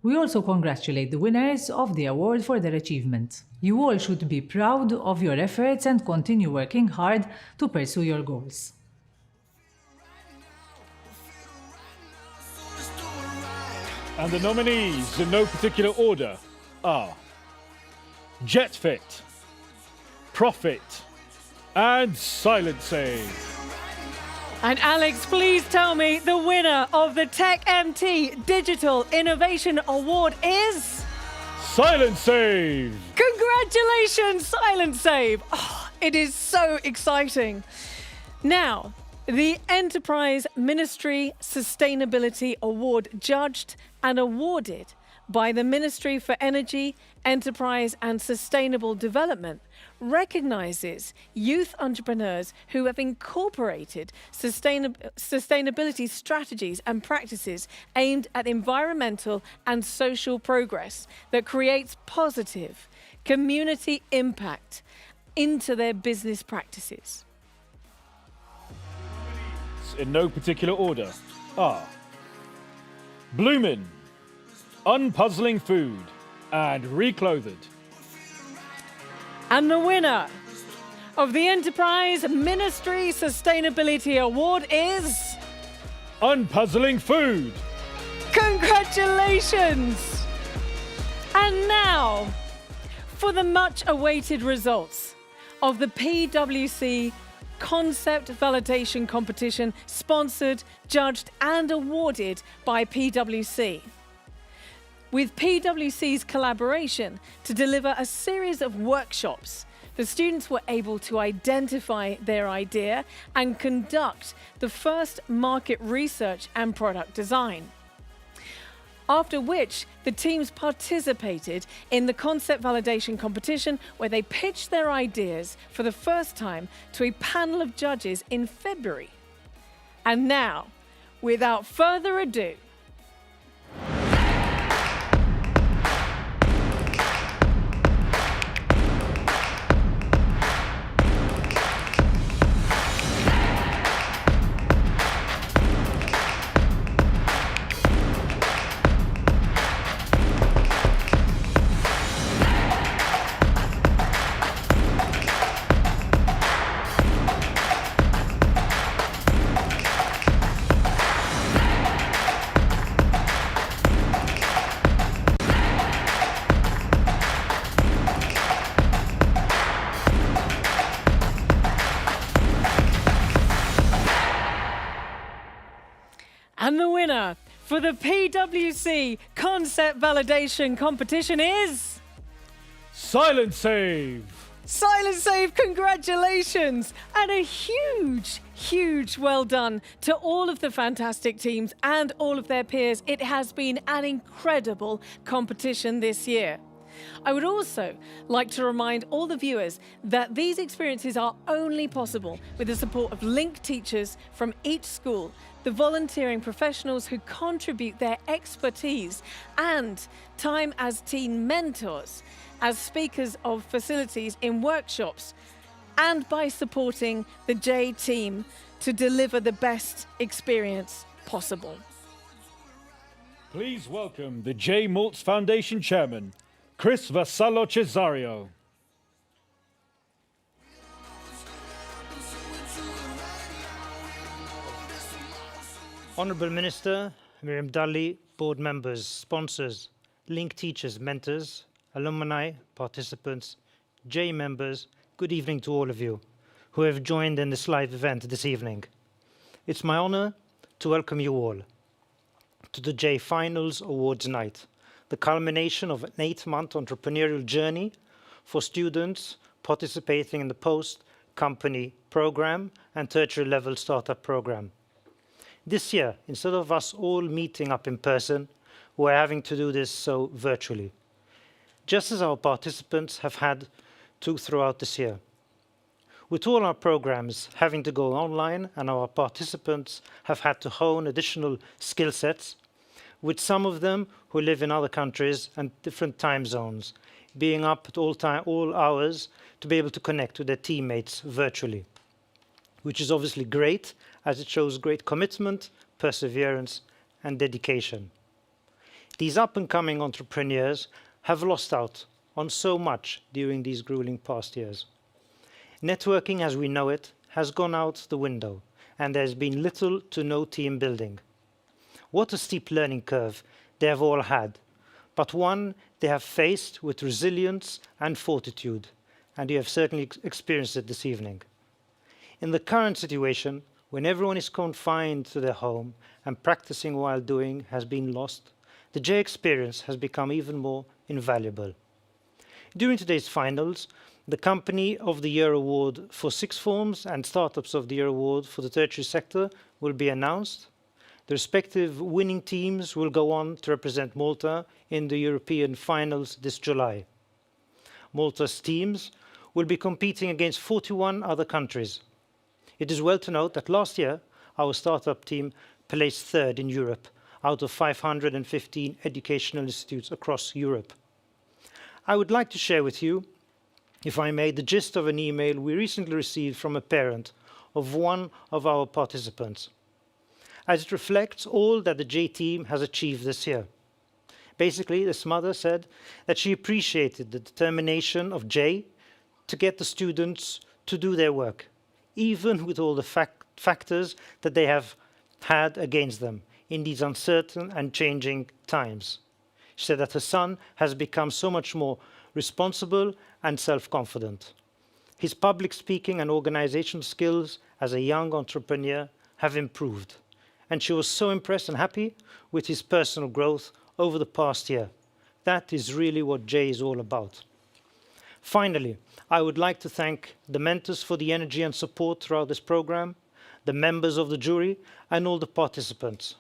We also congratulate the winners of the award for their achievement. You all should be proud of your efforts and continue working hard to pursue your goals. And the nominees, in no particular order, are JetFit, Profit, and Silent Save. And Alex, please tell me the winner of the TechMT Digital Innovation Award is... Silent Save! Congratulations, Silent Save! Oh, it is so exciting. Now, the Enterprise Ministry Sustainability Award, judged and awarded by the Ministry for Energy, Enterprise and Sustainable Development, recognises youth entrepreneurs who have incorporated sustainability strategies and practices aimed at environmental and social progress that creates positive community impact into their business practices. In no particular order, are Bloomin', Unpuzzling Food, and Reclothed. And the winner of the Enterprise Ministry Sustainability Award is... Unpuzzling Food! Congratulations! Congratulations! And now, for the much-awaited results of the PwC Concept Validation Competition, sponsored, judged and awarded by PwC. With PwC's collaboration to deliver a series of workshops, the students were able to identify their idea and conduct the first market research and product design. After which, the teams participated in the concept validation competition, where they pitched their ideas for the first time to a panel of judges in February. And now, without further ado, and the winner for the PwC Concept Validation Competition is... Silent Save! Silent Save, congratulations! And a huge, huge well done to all of the fantastic teams and all of their peers. It has been an incredible competition this year. I would also like to remind all the viewers that these experiences are only possible with the support of linked teachers from each school, the volunteering professionals who contribute their expertise and time as teen mentors, as speakers of facilities in workshops, and by supporting the JAYE team to deliver the best experience possible. Please welcome the JAYE Malts Foundation Chairman, Chris Vassallo Cesario. Honourable Minister, Miriam Dalli, board members, sponsors, link teachers, mentors, alumni, participants, JAYE members, good evening to all of you who have joined in this live event this evening. It's my honour to welcome you all to the JAYE Finals Awards Night, the culmination of an 8-month entrepreneurial journey for students participating in the post-company program and tertiary level startup program. This year, instead of us all meeting up in person, we're having to do this so virtually, just as our participants have had to throughout this year. With all our programs having to go online and our participants have had to hone additional skill sets, with some of them who live in other countries and different time zones, being up at all hours to be able to connect with their teammates virtually, which is obviously great as it shows great commitment, perseverance, and dedication. These up-and-coming entrepreneurs have lost out on so much during these grueling past years. Networking as we know it has gone out the window, and there's been little to no team building. What a steep learning curve they have all had, but one they have faced with resilience and fortitude, and you have certainly experienced it this evening. In the current situation, when everyone is confined to their home and practicing while doing has been lost, the JAYE experience has become even more invaluable. During today's finals, the Company of the Year Award for Sixth Forms and Startups of the Year Award for the tertiary sector will be announced. The respective winning teams will go on to represent Malta in the European finals this July. Malta's teams will be competing against 41 other countries. It is well to note that last year, our startup team placed third in Europe out of 515 educational institutes across Europe. I would like to share with you, if I may, the gist of an email we recently received from a parent of one of our participants, as it reflects all that the JAYE team has achieved this year. Basically, this mother said that she appreciated the determination of JAYE to get the students to do their work, even with all the factors that they have had against them, in these uncertain and changing times. She said that her son has become so much more responsible and self-confident. His public speaking and organizational skills as a young entrepreneur have improved, and she was so impressed and happy with his personal growth over the past year. That is really what JAYE is all about. Finally, I would like to thank the mentors for the energy and support throughout this program, the members of the jury, and all the participants,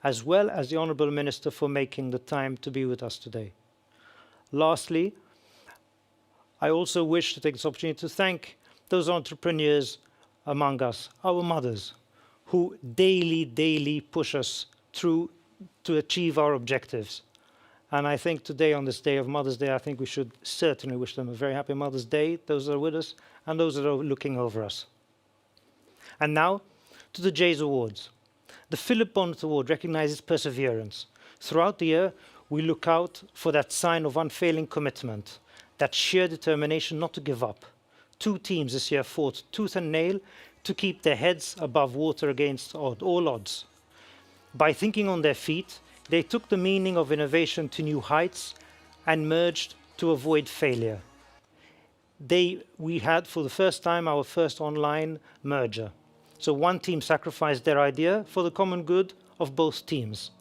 as well as the Honourable Minister for making the time to be with us today. Lastly, I also wish to take this opportunity to thank those entrepreneurs among us, our mothers, who daily push us through to achieve our objectives. And I think today, on this day of Mother's Day, I think we should certainly wish them a very happy Mother's Day, those that are with us and those that are looking over us. And now, to the JAYE Awards. The Philip Bonnet Award recognizes perseverance. Throughout the year, we look out for that sign of unfailing commitment, that sheer determination not to give up. 2 teams this year fought tooth and nail to keep their heads above water against all odds. By thinking on their feet, they took the meaning of innovation to new heights and merged to avoid failure. We had, for the first time, our first online merger. So one team sacrificed their idea for the common good of both teams.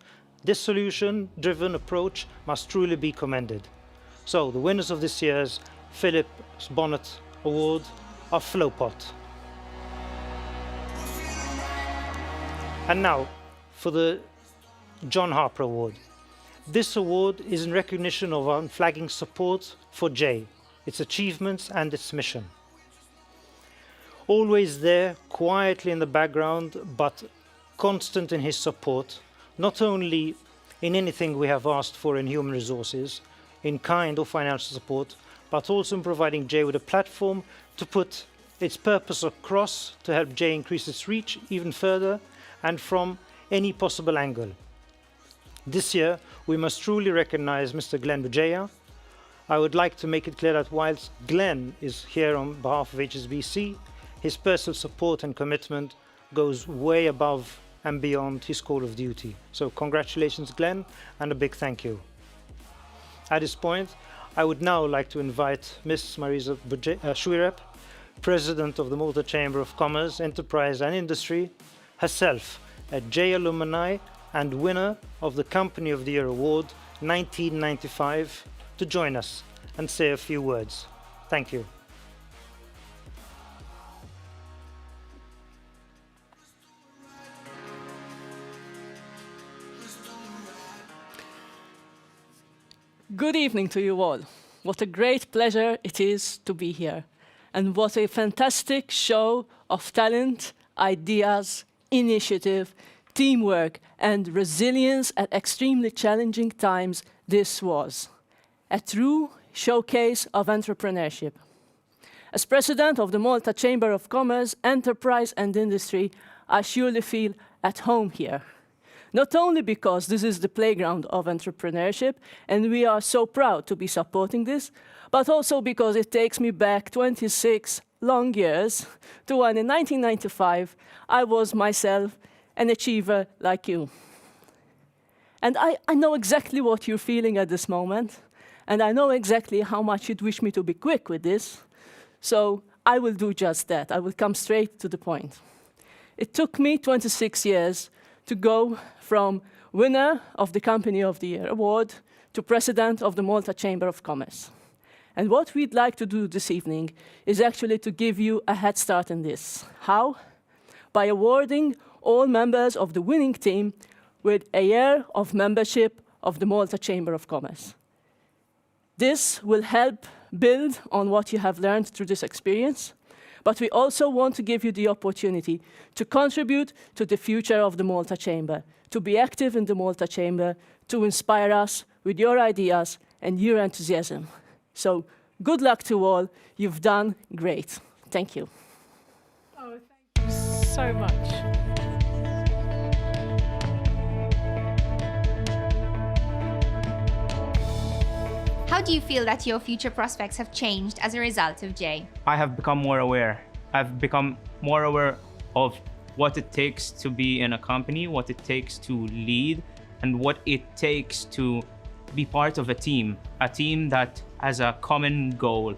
This solution-driven approach must truly be commended. So the winners of this year's Philip Bonnet Award are Flowpot. And now for the John Harper Award. This award is in recognition of unflagging support for JAYE, its achievements and its mission. Always there, quietly in the background, but constant in his support, not only in anything we have asked for in human resources, in kind or financial support, but also in providing JAYE with a platform to put its purpose across to help JAYE increase its reach even further and from any possible angle. This year, we must truly recognize Mr. Glenn Bujaya. I would like to make it clear that whilst Glenn is here on behalf of HSBC, his personal support and commitment goes way above and beyond his call of duty. So congratulations, Glenn, and a big thank you. At this point, I would now like to invite Ms. Marisa Shuirep, President of the Malta Chamber of Commerce, Enterprise and Industry, herself a JAYE alumni and winner of the Company of the Year Award 1995, to join us and say a few words. Thank you. Good evening to you all. What a great pleasure it is to be here. And what a fantastic show of talent, ideas, initiative, teamwork, and resilience at extremely challenging times this was. A true showcase of entrepreneurship. As president of the Malta Chamber of Commerce, Enterprise and Industry, I surely feel at home here. Not only because this is the playground of entrepreneurship, and we are so proud to be supporting this, but also because it takes me back 26 long years to when in 1995 I was myself an achiever like you. And I know exactly what you're feeling at this moment, and I know exactly how much you'd wish me to be quick with this, so I will do just that. I will come straight to the point. It took me 26 years to go from winner of the Company of the Year Award to president of the Malta Chamber of Commerce. And what we'd like to do this evening is actually to give you a head start in this. How? By awarding all members of the winning team with a year of membership of the Malta Chamber of Commerce. This will help build on what you have learned through this experience, but we also want to give you the opportunity to contribute to the future of the Malta Chamber, to be active in the Malta Chamber, to inspire us with your ideas and your enthusiasm. So good luck to all. You've done great. Thank you. Oh, thank you so much. How do you feel that your future prospects have changed as a result of JAYE? I have become more aware. I've become more aware of what it takes to be in a company, what it takes to lead, and what it takes to be part of a team that has a common goal,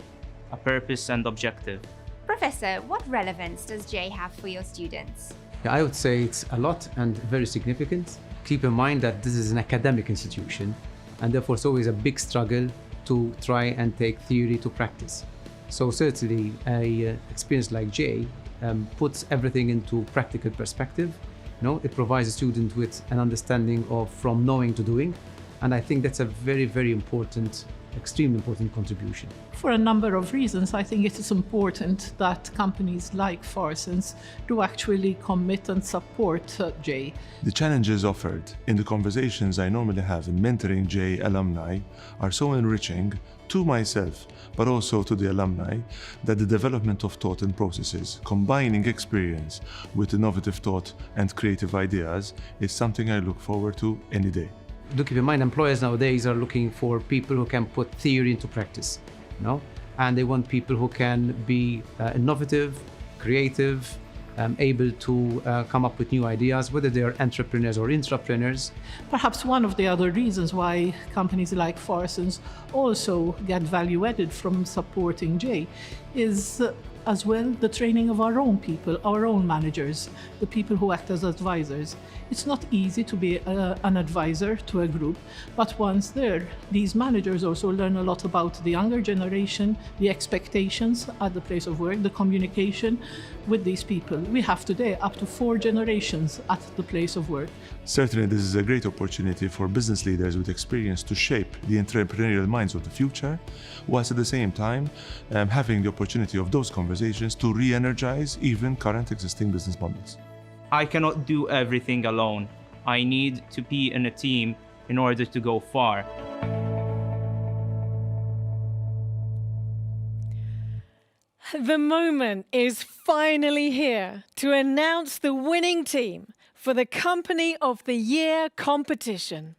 a purpose and objective. Professor, what relevance does JAYE have for your students? Yeah, I would say it's a lot and very significant. Keep in mind that this is an academic institution, and therefore it's always a big struggle to try and take theory to practice. So certainly a experience like JAYE puts everything into practical perspective. It provides a student with an understanding of from knowing to doing, and I think that's a very, very important, extremely important contribution. For a number of reasons, I think it is important that companies like Parsons do actually commit and support JAYE. The challenges offered in the conversations I normally have in mentoring JAYE alumni are so enriching to myself, but also to the alumni, that the development of thought and processes, combining experience with innovative thought and creative ideas, is something I look forward to any day. Do keep in mind, employers nowadays are looking for people who can put theory into practice, and they want people who can be innovative, creative, able to come up with new ideas, whether they are entrepreneurs or intrapreneurs. Perhaps one of the other reasons why companies like Parsons also get value added from supporting JAYE is as well the training of our own people, our own managers, the people who act as advisors. It's not easy to be an advisor to a group, but once there, these managers also learn a lot about the younger generation, the expectations at the place of work, the communication with these people. We have today up to 4 generations at the place of work. Certainly, this is a great opportunity for business leaders with experience to shape the entrepreneurial minds of the future, whilst at the same time having the opportunity of those conversations to re-energize even current existing business models. I cannot do everything alone. I need to be in a team in order to go far. The moment is finally here to announce the winning team for the Company of the Year competition.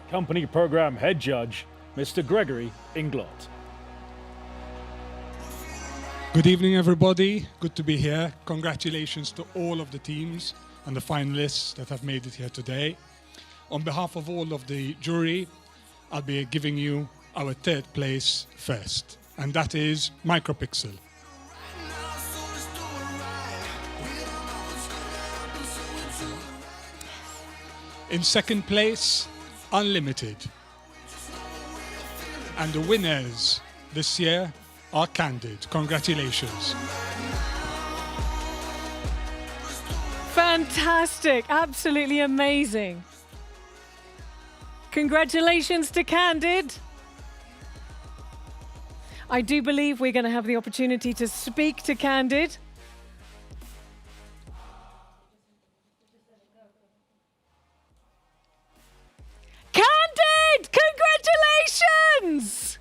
Company Programme Head Judge, Mr. Gregory Inglot. Good evening, everybody. Good to be here. Congratulations to all of the teams and the finalists that have made it here today. On behalf of all of the jury, I'll be giving you our 3rd place first, and that is Micropixel. In 2nd place, Unlimited. And the winners this year are Candid. Congratulations. Fantastic, absolutely amazing. Congratulations to Candid. I do believe we're going to have the opportunity to speak to Candid. Candid, congratulations!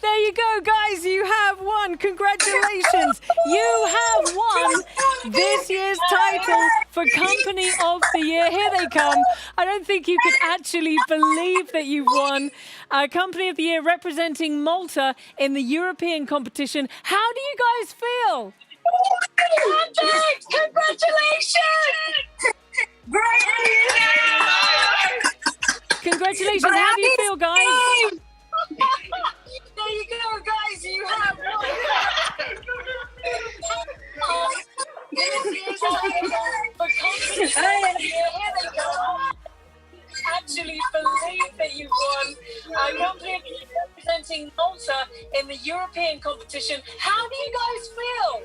There you go, guys. You have won. Congratulations. You have won this year's title for Company of the Year. Here they come. I don't think you could actually believe that you've won Company of the Year representing Malta in the European competition. How do you guys feel? Congratulations! Congratulations. How do you feel, guys? There you go, guys. You have won. Actually believe that you won Company representing Malta in the European competition. How do you guys feel?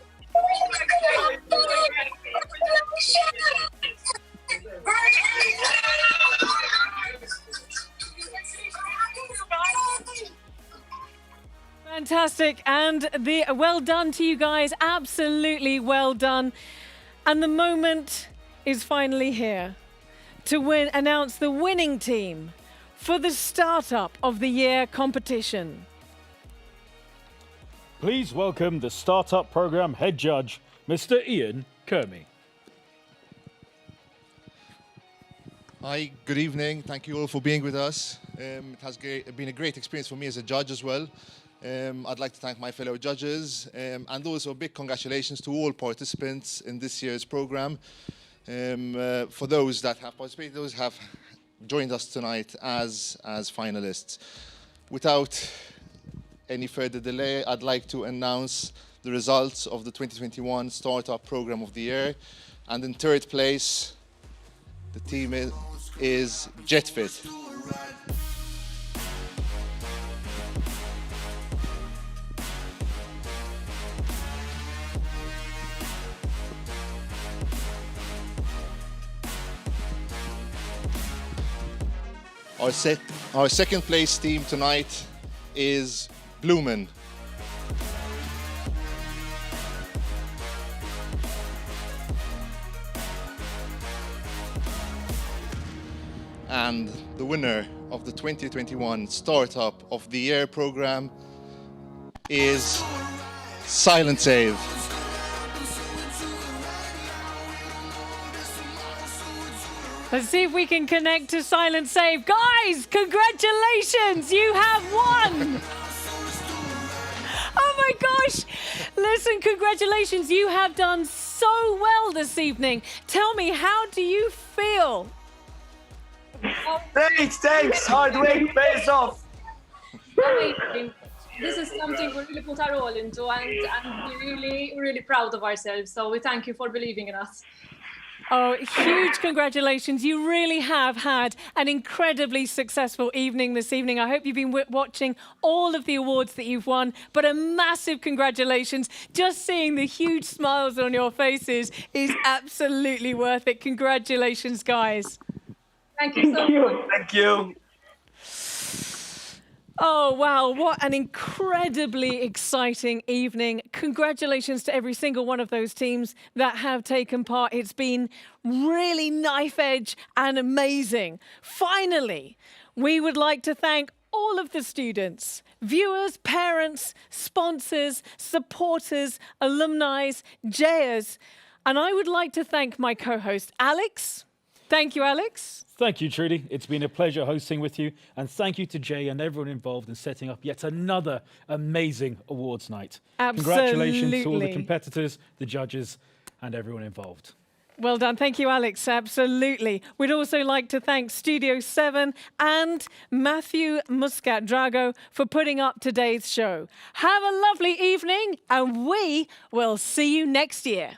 Fantastic, and well done to you guys, absolutely well done. And the moment is finally here to announce the winning team for the Startup of the Year competition. Please welcome the Startup Programme Head Judge, Mr. Ian Kermey. Hi, good evening. Thank you all for being with us. It has been a great experience for me as a judge as well. I'd like to thank my fellow judges and also a big congratulations to all participants in this year's program. For those that have participated, those have joined us tonight as finalists. Without any further delay, I'd like to announce the results of the 2021 Startup Program of the Year. And in third place, the team is JetFit. Our second place team tonight is Bloomin'. And the winner of the 2021 Startup of the Year program is Silent Save. Let's see if we can connect to Silent Save. Guys, congratulations, you have won! Oh my gosh! Listen, congratulations, you have done so well this evening. Tell me, how do you feel? Thanks, hard work pays off. Amazing. This is something we really put our all into, and we're really, really proud of ourselves. So we thank you for believing in us. Oh, huge congratulations. You really have had an incredibly successful evening this evening. I hope you've been watching all of the awards that you've won, but a massive congratulations. Just seeing the huge smiles on your faces is absolutely worth it. Congratulations, guys. Thank you so much. Thank you. Oh, wow. What an incredibly exciting evening. Congratulations to every single one of those teams that have taken part. It's been really knife edge and amazing. Finally, we would like to thank all of the students, viewers, parents, sponsors, supporters, alumni, JAYEs. And I would like to thank my co-host, Alex. Thank you, Alex. Thank you, Trudy. It's been a pleasure hosting with you. And thank you to Jay and everyone involved in setting up yet another amazing awards night. Absolutely. Congratulations to all the competitors, the judges, and everyone involved. Well done. Thank you, Alex. Absolutely. We'd also like to thank Studio 7 and Matthew Muscat-Drago for putting up today's show. Have a lovely evening, and we will see you next year.